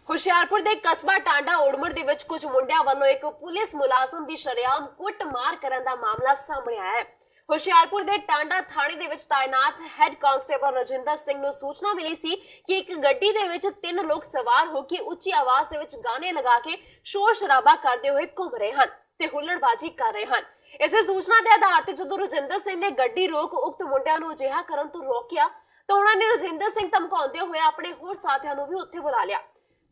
ਹੁਸ਼ਿਆਰਪੁਰ ਦੇ ਕਸਬਾ ਟਾਂਡਾ ਓੜਮੜ ਦੇ ਵਿੱਚ ਕੁਝ ਮੁੰਡਿਆਂ ਵੱਲੋਂ ਇੱਕ ਪੁਲਿਸ ਮੁਲਾਜ਼ਮ ਦੀ ਸ਼ਰੇਆਮ ਕੁੱਟਮਾਰ ਕਰਨ ਦਾ ਮਾਮਲਾ ਸਾਹਮਣੇ ਆਇਆ ਹੈ। ਹੁਸ਼ਿਆਰਪੁਰ ਦੇ ਟਾਂਡਾ ਥਾਣੇ ਦੇ ਵਿੱਚ ਤਾਇਨਾਤ ਹੈੱਡ ਕਾਂਸਟੇਬਲ ਰਜਿੰਦਰ ਸਿੰਘ ਨੂੰ ਸੂਚਨਾ ਮਿਲੀ ਸੀ ਕਿ ਇੱਕ ਗੱਡੀ ਦੇ ਵਿੱਚ 3 ਲੋਕ ਸਵਾਰ ਹੋ ਕੇ ਉੱਚੀ ਆਵਾਜ਼ ਦੇ ਵਿੱਚ ਗਾਣੇ ਲਗਾ ਕੇ ਸ਼ੋਰ ਸ਼ਰਾਬਾ ਕਰਦੇ ਹੋਏ ਘੁੰਮ ਰਹੇ ਹਨ ਤੇ ਹੁੱਲੜਬਾਜ਼ੀ ਕਰ ਰਹੇ ਹਨ। ਇਸੇ ਸੂਚਨਾ ਦੇ ਆਧਾਰ ਤੇ ਜਦੋਂ ਰਜਿੰਦਰ ਸਿੰਘ ਨੇ ਗੱਡੀ ਰੋਕ ਉਕਤ ਮੁੰਡਿਆਂ ਨੂੰ ਅਜਿਹਾ ਕਰਨ ਤੋਂ ਰੋਕਿਆ ਤਾਂ ਉਹਨਾਂ ਨੇ ਰਜਿੰਦਰ ਸਿੰਘ ਧਮਕਾਉਂਦੇ ਹੋਏ ਆਪਣੇ ਹੋਰ ਸਾਥੀਆਂ ਨੂੰ ਵੀ ਉੱਥੇ ਬੁਲਾ ਲਿਆ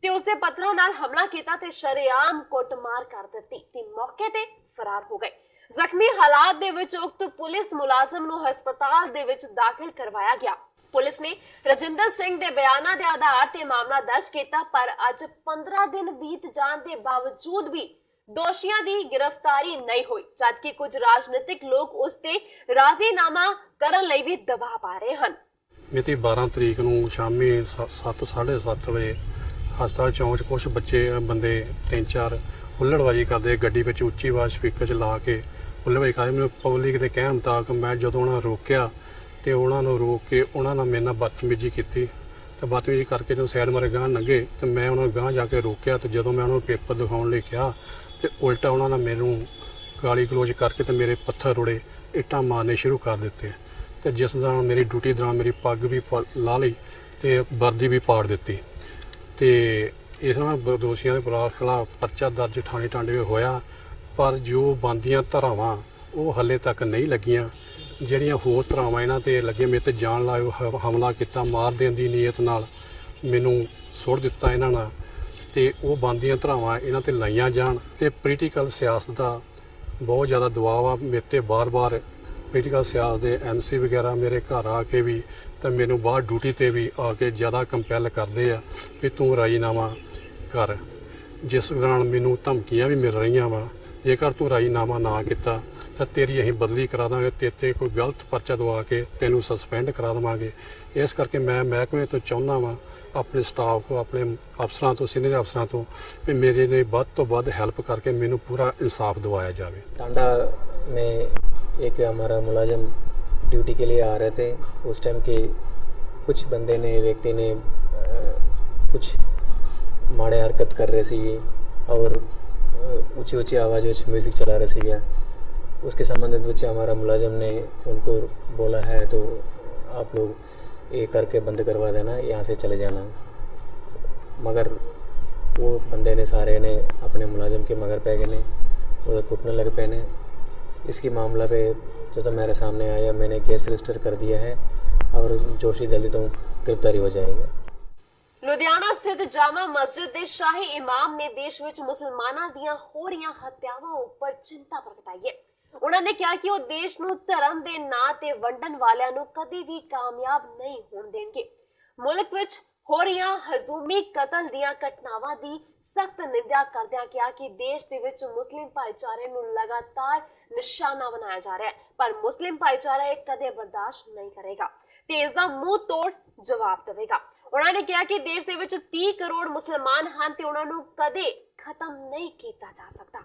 ਤੇ ਉਸਦੇ ਪੱਥਰਾਂ ਨਾਲ ਹਮਲਾ ਕੀਤਾ ਤੇ ਸ਼ਰੇਆਮ ਕੁੱਟਮਾਰ ਕਰ ਦਿੱਤੀ ਤੇ ਮੌਕੇ ਤੇ ਫਰਾਰ ਹੋ ਗਏ। ਜ਼ਖਮੀ ਹਾਲਾਤ ਦੇ ਵਿੱਚ ਉਕਤ ਪੁਲਿਸ ਮੁਲਾਜ਼ਮ ਨੂੰ ਹਸਪਤਾਲ ਦੇ ਵਿੱਚ ਦਾਖਲ ਕਰਵਾਇਆ ਗਿਆ। ਪੁਲਿਸ ਨੇ ਰਜਿੰਦਰ ਸਿੰਘ ਦੇ ਬਿਆਨਾਂ ਦੇ ਆਧਾਰ ਤੇ ਮਾਮਲਾ ਦਰਜ ਕੀਤਾ, ਪਰ ਅੱਜ 15 ਦਿਨ ਬੀਤ ਜਾਣ ਦੇ ਬਾਵਜੂਦ ਵੀ ਦੋਸ਼ੀਆਂ ਦੀ ਗ੍ਰਿਫਤਾਰੀ ਨਹੀਂ ਹੋਈ, ਜਦਕਿ ਕੁਝ ਰਾਜਨੀਤਿਕ ਲੋਕ ਉਸ ਤੇ ਰਾਜ਼ੀਨਾਮਾ ਕਰਨ ਲਈ ਵੀ ਦਬਾਅ ਪਾ ਰਹੇ ਹਨ। ਮਿਤੀ 12 ਤਰੀਕ ਨੂੰ ਸ਼ਾਮੀ 7:30 ਵਜੇ ਹਸਪਤਾਲ ਚੌਂਕ 'ਚ ਕੁਝ ਬੰਦੇ 3-4 ਹੁੱਲੜਬਾਜ਼ੀ ਕਰਦੇ, ਗੱਡੀ ਵਿੱਚ ਉੱਚੀ ਆਵਾਜ਼ ਸਪੀਕਰ 'ਚ ਲਾ ਕੇ ਹੁੱਲੜਬਾਜ਼ੀ ਕਰਦੇ। ਮੈਨੂੰ ਪਬਲਿਕ ਦੇ ਕਹਿਣ ਮੁਤਾਬਕ ਮੈਂ ਜਦੋਂ ਉਹਨਾਂ ਨੂੰ ਰੋਕਿਆ ਤੇ ਉਹਨਾਂ ਨੂੰ ਰੋਕ ਕੇ ਉਹਨਾਂ ਨਾਲ ਮੇਰੇ ਨਾਲ ਬਦਤਮੀਜ਼ੀ ਕੀਤੀ ਤੇ ਬਦਤਮੀਜ਼ੀ ਕਰਕੇ ਜਦੋਂ ਸਾਈਡ ਮਾਰੇ ਗਾਂਹ ਲੰਘੇ ਤੇ ਮੈਂ ਉਹਨਾਂ ਨੂੰ ਗਾਂਹ ਜਾ ਕੇ ਰੋਕਿਆ ਤੇ ਜਦੋਂ ਮੈਂ ਉਹਨਾਂ ਨੂੰ ਪੇਪਰ ਦਿਖਾਉਣ ਲਈ ਕਿਹਾ ਤੇ ਉਲਟਾ ਉਹਨਾਂ ਨੇ ਮੈਨੂੰ ਗਾਲੀ ਗਲੋਚ ਕਰਕੇ ਤੇ ਮੇਰੇ ਪੱਥਰ ਰੋੜੇ, ਇੱਟਾਂ ਮਾਰਨੇ ਸ਼ੁਰੂ ਕਰ ਦਿੱਤੇ ਤੇ ਜਿਸ ਦੌਰਾਨ ਮੇਰੀ ਡਿਊਟੀ ਦੌਰਾਨ ਮੇਰੀ ਪੱਗ ਵੀ ਲਾ ਲਈ ਤੇ ਵਰਦੀ ਵੀ ਪਾੜ ਦਿੱਤੀ ਤੇ ਇਸ ਨਾਲ ਦੋਸ਼ੀਆਂ ਦੇ ਖਿਲਾਫ ਪਰਚਾ ਦਰਜ ਥਾਣੇ ਟਾਂਡੇ ਹੋਇਆ। ਪਰ ਜੋ ਬਣਦੀਆਂ ਧਾਰਾਵਾਂ ਉਹ ਹੱਲੇ ਤੱਕ ਨਹੀਂ ਲੱਗੀਆਂ। ਜਿਹੜੀਆਂ ਹੋਰ ਧਾਰਾਵਾਂ ਇਹਨਾਂ ਤੇ ਲੱਗੀਆਂ, ਮੇਰੇ ਤੇ ਜਾਨ ਲਾਇਓ ਹਮਲਾ ਕੀਤਾ, ਮਾਰ ਦੇਣ ਦੀ ਨੀਅਤ ਨਾਲ ਮੈਨੂੰ ਸੁੱਟ ਦਿੱਤਾ ਇਹਨਾਂ ਨਾਲ, ਤੇ ਉਹ ਬਣਦੀਆਂ ਧਾਰਾਵਾਂ ਇਹਨਾਂ ਤੇ ਲਾਈਆਂ ਜਾਣ। ਤੇ ਪੋਲੀਟੀਕਲ ਸਿਆਸਤ ਦਾ ਬਹੁਤ ਜ਼ਿਆਦਾ ਦਬਾਅ ਆ ਮੇਰੇ ਤੇ, ਬਾਰ-ਬਾਰ ਪੋਲੀਟੀਕਲ ਸਿਆਸਤ ਦੇ MC ਵਗੈਰਾ ਮੇਰੇ ਘਰ ਆ ਕੇ ਵੀ ਤਾਂ ਮੈਨੂੰ ਬਾਹਰ ਡਿਊਟੀ ਤੇ ਵੀ ਆ ਕੇ ਜ਼ਿਆਦਾ ਕੰਪੈਲ ਕਰਦੇ ਆ ਵੀ ਤੂੰ ਰਾਜੀਨਾਮਾ ਕਰ, ਜਿਸ ਦੌਰਾਨ ਮੈਨੂੰ ਧਮਕੀਆਂ ਵੀ ਮਿਲ ਰਹੀਆਂ ਵਾ, ਜੇਕਰ ਤੂੰ ਰਾਜੀਨਾਮਾ ਨਾ ਕੀਤਾ ਤਾਂ ਤੇਰੀ ਅਸੀਂ ਬਦਲੀ ਕਰਾ ਦਾਂਗੇ, ਤੇਤੇ ਕੋਈ ਗਲਤ ਪਰਚਾ ਦਵਾ ਕੇ ਤੈਨੂੰ ਸਸਪੈਂਡ ਕਰਾ ਦੇਵਾਂਗੇ। ਇਸ ਕਰਕੇ ਮੈਂ ਮਹਿਕਮੇ ਤੋਂ ਚਾਹੁੰਦਾ ਵਾਂ ਆਪਣੇ ਸਟਾਫ ਕੋ, ਆਪਣੇ ਅਫਸਰਾਂ ਤੋਂ, ਸੀਨੀਅਰ ਅਫਸਰਾਂ ਤੋਂ ਵੀ ਮੇਰੇ ਨੇ ਵੱਧ ਤੋਂ ਵੱਧ ਹੈਲਪ ਕਰਕੇ ਮੈਨੂੰ पूरा इंसाफ दिवाया जाए। टांडा में एक हमारा मुलाजिम ड्यूटी के लिए आ रहे थे, उस टाइम के कुछ बंदे ने, व्यक्ति ने कुछ माड़े हरकत कर रहे सी और ऊंची ऊंची आवाज़ में म्यूज़िक चला रहे सी। उसके संबंधित बच्चे हमारा मुलाजिम ने उनको बोला है तो आप लोग ये करके बंद करवा देना, यहाँ से चले जाना। मगर वो बंदे ने सारे ने अपने मुलाजिम के मगर पै गए ने उधर कुटने लग पे ने। इसकी मामला पे जो मेरे सामने आया, मैंने केस रजिस्टर कर दिया है और जोशी जल्दी तो गिरफ्तारी हो जाएगी। ਲੁਧਿਆਣਾ ਸਥਿਤ ਜਾਮਾ ਮਸਜਿਦ ਦੇ ਸ਼ਾਹੀ ਇਮਾਮ ਨੇ ਦੇਸ਼ ਵਿੱਚ ਮੁਸਲਮਾਨਾਂ ਦੀਆਂ ਹੋ ਰਹੀਆਂ ਹੱਤਿਆਵਾਂ ਉੱਪਰ ਚਿੰਤਾ ਪ੍ਰਗਟਾਈ ਹੈ। ਉਹਨਾਂ ਨੇ ਕਿਹਾ ਕਿ ਉਹ ਦੇਸ਼ ਨੂੰ ਧਰਮ ਦੇ ਨਾਂ ਤੇ ਵੰਡਣ ਵਾਲਿਆਂ ਨੂੰ ਕਦੇ ਵੀ ਕਾਮਯਾਬ ਨਹੀਂ ਹੋਣ ਦੇਣਗੇ। ਮੁਲਕ ਵਿੱਚ ਹੋ ਰਹੀਆਂ ਹਜ਼ੂਮੀ ਕਤਲ ਦੀਆਂ ਘਟਨਾਵਾਂ ਦੀ ਸਖਤ ਨਿੰਦਿਆ ਕਰਦਿਆਂ ਕਿਹਾ ਕਿ ਦੇਸ਼ ਦੇ ਵਿੱਚ ਮੁਸਲਿਮ ਭਾਈਚਾਰੇ ਨੂੰ ਲਗਾਤਾਰ ਨਿਸ਼ਾਨਾ ਬਣਾਇਆ ਜਾ ਰਿਹਾ ਹੈ, ਪਰ ਮੁਸਲਿਮ ਭਾਈਚਾਰਾ ਇਹ ਕਦੇ ਬਰਦਾਸ਼ਤ ਨਹੀਂ ਕਰੇਗਾ ਤੇ ਇਸ ਦਾ ਮੂੰਹ ਤੋੜ ਜਵਾਬ ਦੇਵੇਗਾ। ਉਹਨਾਂ ਨੇ ਕਿਹਾ ਕਿ ਦੇਸ਼ ਦੇ ਵਿੱਚ 30 ਕਰੋੜ ਮੁਸਲमान ਹਨ ਤੇ ਉਹਨਾਂ ਨੂੰ ਕਦੇ खत्म नहीं किया जा सकता।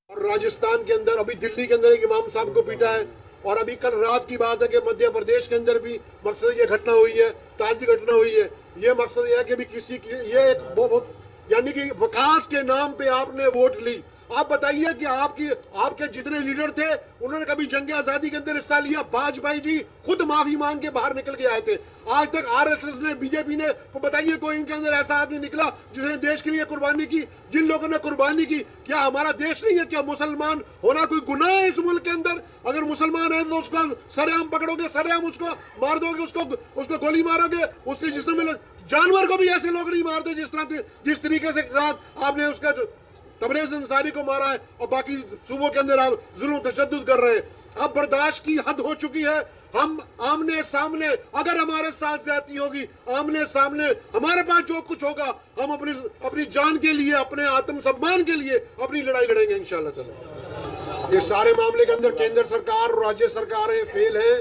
और राजस्थान के अंदर, अभी दिल्ली के अंदर एक इमाम साहब को पीटा है, और अभी कल रात की बात है कि मध्य प्रदेश के अंदर भी मकसद ये घटना हुई है, ताजी घटना हुई है। ये मकसद ये है कि भी किसी की ये एक बहुत यानी कि विकास के नाम पे आपने वोट ली। आप बताइए कि आपके जितने लीडर थे उन्होंने कभी जंग आजादी के अंदर हिस्सा लिया? वाजपेयी जी खुद माफी मांग के बाहर निकल के आए थे। आज तक आरएसएस ने, बीजेपी ने, तो बताइए कोई इनके अंदर ऐसा आदमी निकला जिसने देश के लिए कुर्बानी की? जिन लोगों ने कुर्बानी की, क्या हमारा देश नहीं है? क्या मुसलमान होना कोई गुनाह है इस मुल्क के अंदर? अगर मुसलमान है तो उसको सरेआम पकड़ोगे, सरेआम उसको मार दोगे, उसको गोली मारोगे। उसके जिसमें मिले जानवर को भी ऐसे लोग नहीं मारते जिस तरीके से साथ आपने उसका तबरेज़ अंसारी को मारा है, और बाकी सूबों के अंदर आप जुल्म तशद्दुद कर रहे हैं। अब बर्दाश्त की हद हो चुकी है। हम आमने सामने, अगर हमारे साथ ज्यादती होगी, आमने सामने हमारे पास जो कुछ होगा, हम अपनी जान के लिए, अपने आत्मसम्मान के लिए अपनी लड़ाई लड़ेंगे इंशाअल्लाह ताला। ये सारे मामले के अंदर केंद्र सरकार और राज्य सरकारें फेल हैं,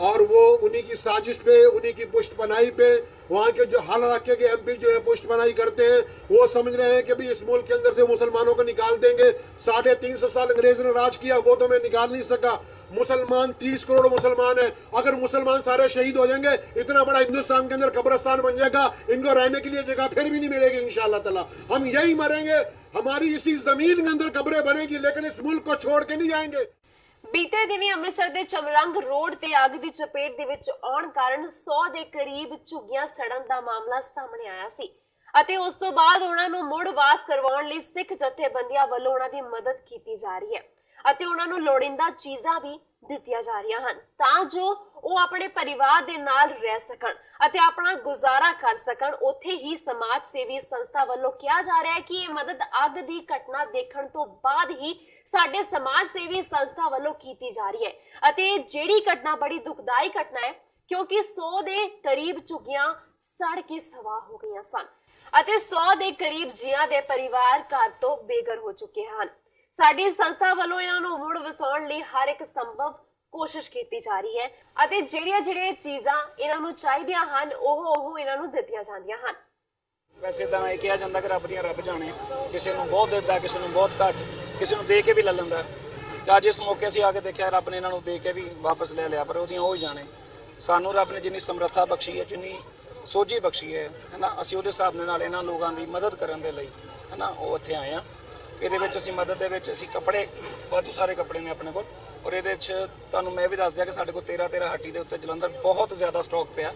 और वो उन्हीं की साजिश पे, उन्हीं की पुष्टपनाही पे, वहाँ के जो हाल इलाके के एमपी जो है पुष्टपनाही करते हैं। वो समझ रहे हैं कि भी इस मुल्क के अंदर से मुसलमानों को निकाल देंगे। 350 साल अंग्रेज ने राज किया, वो तो मैं निकाल नहीं सका। मुसलमान 30 करोड़ मुसलमान है। अगर मुसलमान सारे शहीद हो जाएंगे, इतना बड़ा हिंदुस्तान के अंदर कब्रिस्तान बन जाएगा, इनको रहने के लिए जगह फिर भी नहीं मिलेगी इंशाअल्लाह ताला। हम यही मरेंगे, हमारी इसी जमीन के अंदर कब्रें बनेगी, लेकिन इस मुल्क को छोड़ के नहीं जाएंगे। ਬੀਤੇ ਦਿਨੀ ਅੰਮ੍ਰਿਤਸਰ ਦੇ ਚਮਰੰਗ ਰੋਡ ਤੇ ਅੱਗ ਦੀ ਚਪੇਟ ਦੇ ਵਿੱਚ ਆਉਣ ਕਾਰਨ 100 ਦੇ ਕਰੀਬ ਝੁੱਗੀਆਂ ਸੜਨ ਦਾ ਮਾਮਲਾ ਸਾਹਮਣੇ ਆਇਆ ਸੀ ਅਤੇ ਉਸ ਤੋਂ ਬਾਅਦ ਉਹਨਾਂ ਨੂੰ ਮੁੜ ਵਾਸ ਕਰਵਾਉਣ ਲਈ ਸਿੱਖ ਜਥੇਬੰਦੀਆਂ ਵੱਲੋਂ ਉਹਨਾਂ ਦੀ ਮਦਦ ਕੀਤੀ ਜਾ ਰਹੀ ਹੈ ਅਤੇ ਉਹਨਾਂ ਨੂੰ ਲੋੜੀਂਦਾ ਚੀਜ਼ਾਂ ਵੀ ਦਿੱਤੀਆਂ ਜਾ ਰਹੀਆਂ ਹਨ ਤਾਂ ਜੋ ਉਹ ਆਪਣੇ ਪਰਿਵਾਰ ਦੇ ਨਾਲ ਰਹਿ ਸਕਣ ਅਤੇ ਆਪਣਾ ਗੁਜ਼ਾਰਾ ਕਰ ਸਕਣ। ਉੱਥੇ ਹੀ ਸਮਾਜ ਸੇਵੀ ਸੰਸਥਾ ਵੱਲੋਂ ਕਿਹਾ ਜਾ ਰਿਹਾ ਹੈ ਕਿ ਇਹ ਮਦਦ ਅੱਗ ਦੀ ਘਟਨਾ ਦੇਖਣ ਤੋਂ ਬਾਅਦ ਹੀ ਸਾਡੇ ਸਮਾਜ ਸੇਵੀ ਸੰਸਥਾ ਵੱਲੋਂ ਕੀਤੀ ਜਾ ਰਹੀ ਹੈ ਅਤੇ ਜਿਹੜੀ ਘਟਨਾ ਬੜੀ ਦੁਖਦਾਈ ਘਟਨਾ ਹੈ ਕਿਉਂਕਿ 100 ਦੇ ਕਰੀਬ ਝੁੱਗੀਆਂ ਸੜ ਕੇ ਸਵਾਹ ਹੋ ਗਈਆਂ ਸਨ ਅਤੇ 100 ਦੇ ਕਰੀਬ ਜੀਆਂ ਦੇ ਪਰਿਵਾਰ ਘਰ ਤੋਂ ਬੇਘਰ ਹੋ ਚੁੱਕੇ ਹਨ। ਸਾਡੀ ਸੰਸਥਾ ਵੱਲੋਂ ਇਹਨਾਂ ਨੂੰ ਮੁੜ ਵਸਾਉਣ ਲਈ ਹਰ ਇੱਕ ਸੰਭਵ ਕੋਸ਼ਿਸ਼ ਕੀਤੀ ਜਾ ਰਹੀ ਹੈ ਅਤੇ ਜਿਹੜੀਆਂ ਚੀਜ਼ਾਂ ਇਹਨਾਂ ਨੂੰ ਚਾਹੀਦੀਆਂ ਹਨ ਉਹ ਇਹਨਾਂ ਨੂੰ ਦਿੱਤੀਆਂ ਜਾਂਦੀਆਂ ਹਨ। ਵੈਸੇ ਤਾਂ ਇਹ ਕਿਹਾ ਜਾਂਦਾ ਕਿ ਰੱਬ ਦੀਆਂ ਰੱਬ ਜਾਣੇ, ਕਿਸੇ ਨੂੰ ਬਹੁਤ ਦਿੰਦਾ, ਕਿਸੇ ਨੂੰ ਬਹੁਤ ਘੱਟ, ਕਿਸੇ ਨੂੰ ਦੇ ਕੇ ਵੀ ਲੈ ਲੈਂਦਾ। ਅੱਜ ਇਸ ਮੌਕੇ ਅਸੀਂ ਆ ਕੇ ਦੇਖਿਆ ਰੱਬ ਨੇ ਇਹਨਾਂ ਨੂੰ ਦੇ ਕੇ ਵੀ ਵਾਪਸ ਲੈ ਲਿਆ, ਪਰ ਉਹਦੀਆਂ ਉਹ ਹੀ ਜਾਣੇ। ਸਾਨੂੰ ਰੱਬ ਨੇ ਜਿੰਨੀ ਸਮਰੱਥਾ ਬਖਸ਼ੀ ਹੈ, ਜਿੰਨੀ ਸੋਝੀ ਬਖਸ਼ੀ ਹੈ ਨਾ, ਅਸੀਂ ਉਹਦੇ ਹਿਸਾਬ ਦੇ ਨਾਲ ਇਹਨਾਂ ਲੋਕਾਂ ਦੀ ਮਦਦ ਕਰਨ ਦੇ ਲਈ ਹੈ ਨਾ ਉਹ ਇੱਥੇ ਆਏ ਹਾਂ। ਇਹਦੇ ਵਿੱਚ ਅਸੀਂ ਮਦਦ ਦੇ ਵਿੱਚ ਅਸੀਂ ਕੱਪੜੇ, ਵਾਧੂ ਸਾਰੇ ਕੱਪੜੇ ਨੇ ਆਪਣੇ ਕੋਲ, ਔਰ ਇਹਦੇ 'ਚ ਤੁਹਾਨੂੰ ਮੈਂ ਵੀ ਦੱਸ ਦਿਆਂ ਕਿ ਸਾਡੇ ਕੋਲ 13 ਹੱਟੀ ਦੇ ਉੱਤੇ ਜਲੰਧਰ ਬਹੁਤ ਜ਼ਿਆਦਾ ਸਟਾਕ ਪਿਆ।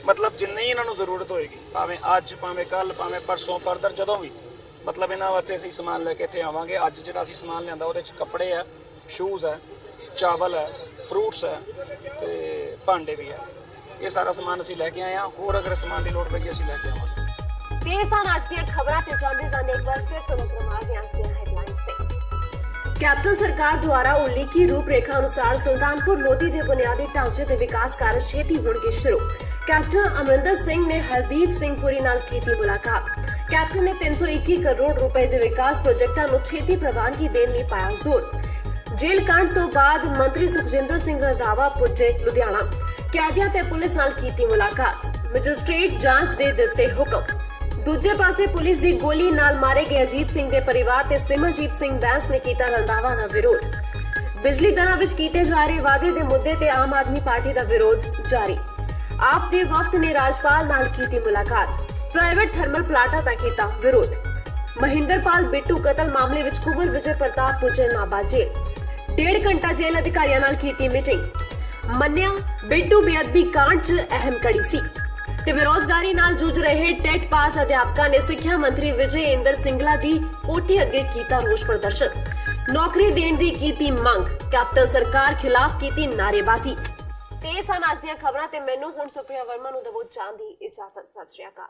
ਮਤਲਬ ਜਿੰਨੀ ਇਹਨਾਂ ਨੂੰ ਜ਼ਰੂਰਤ ਹੋਏਗੀ, ਭਾਵੇਂ ਅੱਜ, ਭਾਵੇਂ ਕੱਲ੍ਹ, ਭਾਵੇਂ ਪਰਸੋਂ, ਫਰਦਰ ਜਦੋਂ ਵੀ, ਮਤਲਬ ਇਹਨਾਂ ਵਾਸਤੇ ਅਸੀਂ ਸਮਾਨ ਲੈ ਕੇ ਇੱਥੇ ਆਵਾਂਗੇ। ਅੱਜ ਜਿਹੜਾ ਅਸੀਂ ਸਮਾਨ ਲਿਆਂਦਾ ਉਹਦੇ 'ਚ ਕੱਪੜੇ ਹੈ, ਸ਼ੂਜ਼ ਹੈ, ਚਾਵਲ ਹੈ, ਫਰੂਟਸ ਹੈ ਤੇ ਭਾਂਡੇ ਵੀ ਹੈ। ਇਹ ਸਾਰਾ ਸਮਾਨ ਅਸੀਂ ਲੈ ਕੇ ਆਏ ਹਾਂ। ਹੋਰ ਅਗਰ ਸਮਾਨ ਦੀ ਲੋੜ ਪਈ ਅਸੀਂ ਲੈ ਕੇ ਆਵਾਂਗੇ। ਤੇ ਸਾਨ ਅੱਜ ਦੀਆਂ ਖਬਰਾਂ ਤੇ ਜਾਂਦੇ ਇੱਕ ਵਾਰ ਫਿਰ ਤੋਂ ਨਜ਼ਰ ਮਾਰਦੇ ਹਾਂ ਅੱਜ ਦੀਆਂ ਹੈਡਲਾਈਨਸ ਤੇ। ਕੈਪਟਨ ਸਰਕਾਰ ਦੁਆਰਾ ਉਲੀਕੀ ਰੂਪਰੇਖਾ ਅਨੁਸਾਰ ਸੁਲਤਾਨਪੁਰ ਲੋਧੀ ਦੇ ਬੁਨਿਆਦੀ ਢਾਂਚੇ ਦੇ ਵਿਕਾਸ ਕਾਰਜ ਛੇਤੀ ਹੋਣਗੇ ਸ਼ੁਰੂ। ਕੈਪਟਨ ਅਮਰਿੰਦਰ ਸਿੰਘ ਨੇ ਹਰਦੀਪ ਸਿੰਘ ਪੁਰੀ ਨਾਲ ਕੀਤੀ ਮੁਲਾਕਾਤ। ਕੈਪਟਨ ਨੇ 321 ਕਰੋੜ ਰੁਪਏ ਦੇ ਵਿਕਾਸ ਪ੍ਰੋਜੈਕਟਾਂ ਨੂੰ ਛੇਤੀ ਪ੍ਰਵਾਨਗੀ ਦੇਣ ਲਈ ਪਾਇਆ ਜ਼ੋਰ। ਜੇਲ੍ਹ ਕਾਂਡ ਤੋਂ ਬਾਅਦ ਮੰਤਰੀ ਸੁਖਜਿੰਦਰ ਸਿੰਘ ਰੰਧਾਵਾ ਪੁੱਜੇ ਲੁਧਿਆਣਾ। ਕੈਦੀਆਂ ਤੇ ਪੁਲਿਸ ਨਾਲ ਕੀਤੀ ਮੁਲਾਕਾਤ। ਮੈਜਿਸਟ੍ਰੇਟ ਜਾਂਚ ਦੇ ਦਿੱਤੇ ਹੁਕਮ। ਦੂਜੇ ਪਾਸੇ ਪੁਲਿਸ ਦੀ ਗੋਲੀ ਨਾਲ ਮਾਰੇ ਗਏ ਅਜੀਤ ਸਿੰਘ ਦੇ ਪਰਿਵਾਰ ਤੇ ਸਿਮਰਜੀਤ ਸਿੰਘ ਬੈਂਸ ਨੇ ਕੀਤਾ ਰੰਧਾਵਾ ਦਾ ਵਿਰੋਧ। ਬਿਜਲੀ ਦਰਾਂ ਵਿੱਚ ਕੀਤੇ ਜਾ ਰਹੇ ਵਾਅਦੇ ਦੇ ਮੁੱਦੇ ਤੇ ਆਮ ਆਦਮੀ ਪਾਰਟੀ ਦਾ ਵਿਰੋਧ ਜਾਰੀ। ਆਪ ਦੇ ਵਫਦ ਨੇ ਰਾਜਪਾਲ ਨਾਲ ਕੀਤੀ ਮੁਲਾਕਾਤ। ਪ੍ਰਾਈਵੇਟ ਥਰਮਲ ਪਲਾਂਟਾਂ ਦਾ ਕੀਤਾ ਵਿਰੋਧ। ਮਹਿੰਦਰਪਾਲ ਬਿੱਟੂ ਕਤਲ ਮਾਮਲੇ ਵਿੱਚ ਕੁੰਵਰ ਵਿਜੇ ਪ੍ਰਤਾਪ ਪੁੱਜੇ ਨਾਭਾ ਜੇਲ੍ਹ। 1.5 ਘੰਟਾ ਜੇਲ੍ਹ ਅਧਿਕਾਰੀਆਂ ਨਾਲ ਕੀਤੀ ਮੀਟਿੰਗ। ਮੰਨਿਆ ਬਿੱਟੂ ਬੇਅਦਬੀ ਕਾਂਡ 'ਚ ਅਹਿਮ ਕੜੀ ਸੀ ਤੇ ਬੇਰੋਜ਼ਗਾਰੀ ਨਾਲ ਜੂਝ ਰਹੇ ਟੈਟ ਪਾਸ ਅਧਿਆਪਕਾਂ ਨੇ ਸਿੱਖਿਆ ਮੰਤਰੀ ਵਿਜੇ ਇੰਦਰ ਸਿੰਗਲਾ ਦੀ ਕੋਠੀ ਅੱਗੇ ਕੀਤਾ ਰੋਸ ਪ੍ਰਦਰਸ਼ਨ। ਨੌਕਰੀ ਦੇਣ ਦੀ ਕੀਤੀ ਮੰਗ, ਕੈਪਟਨ ਸਰਕਾਰ ਖਿਲਾਫ ਕੀਤੀ ਨਾਅਰੇਬਾਜ਼ੀ। ਤੇ ਸਨ ਅੱਜ ਦੀਆਂ ਖਬਰਾਂ ਤੇ ਮੈਨੂੰ ਹੁਣ ਸੁਪ੍ਰਿਆ ਵਰਮਾ ਨੂੰ ਦਵੋ ਚਾਹੁੰਦੀ ਇਜਾਜ਼ਤ। ਸਤਿ ਸ਼੍ਰੀ ਅਕਾਲ।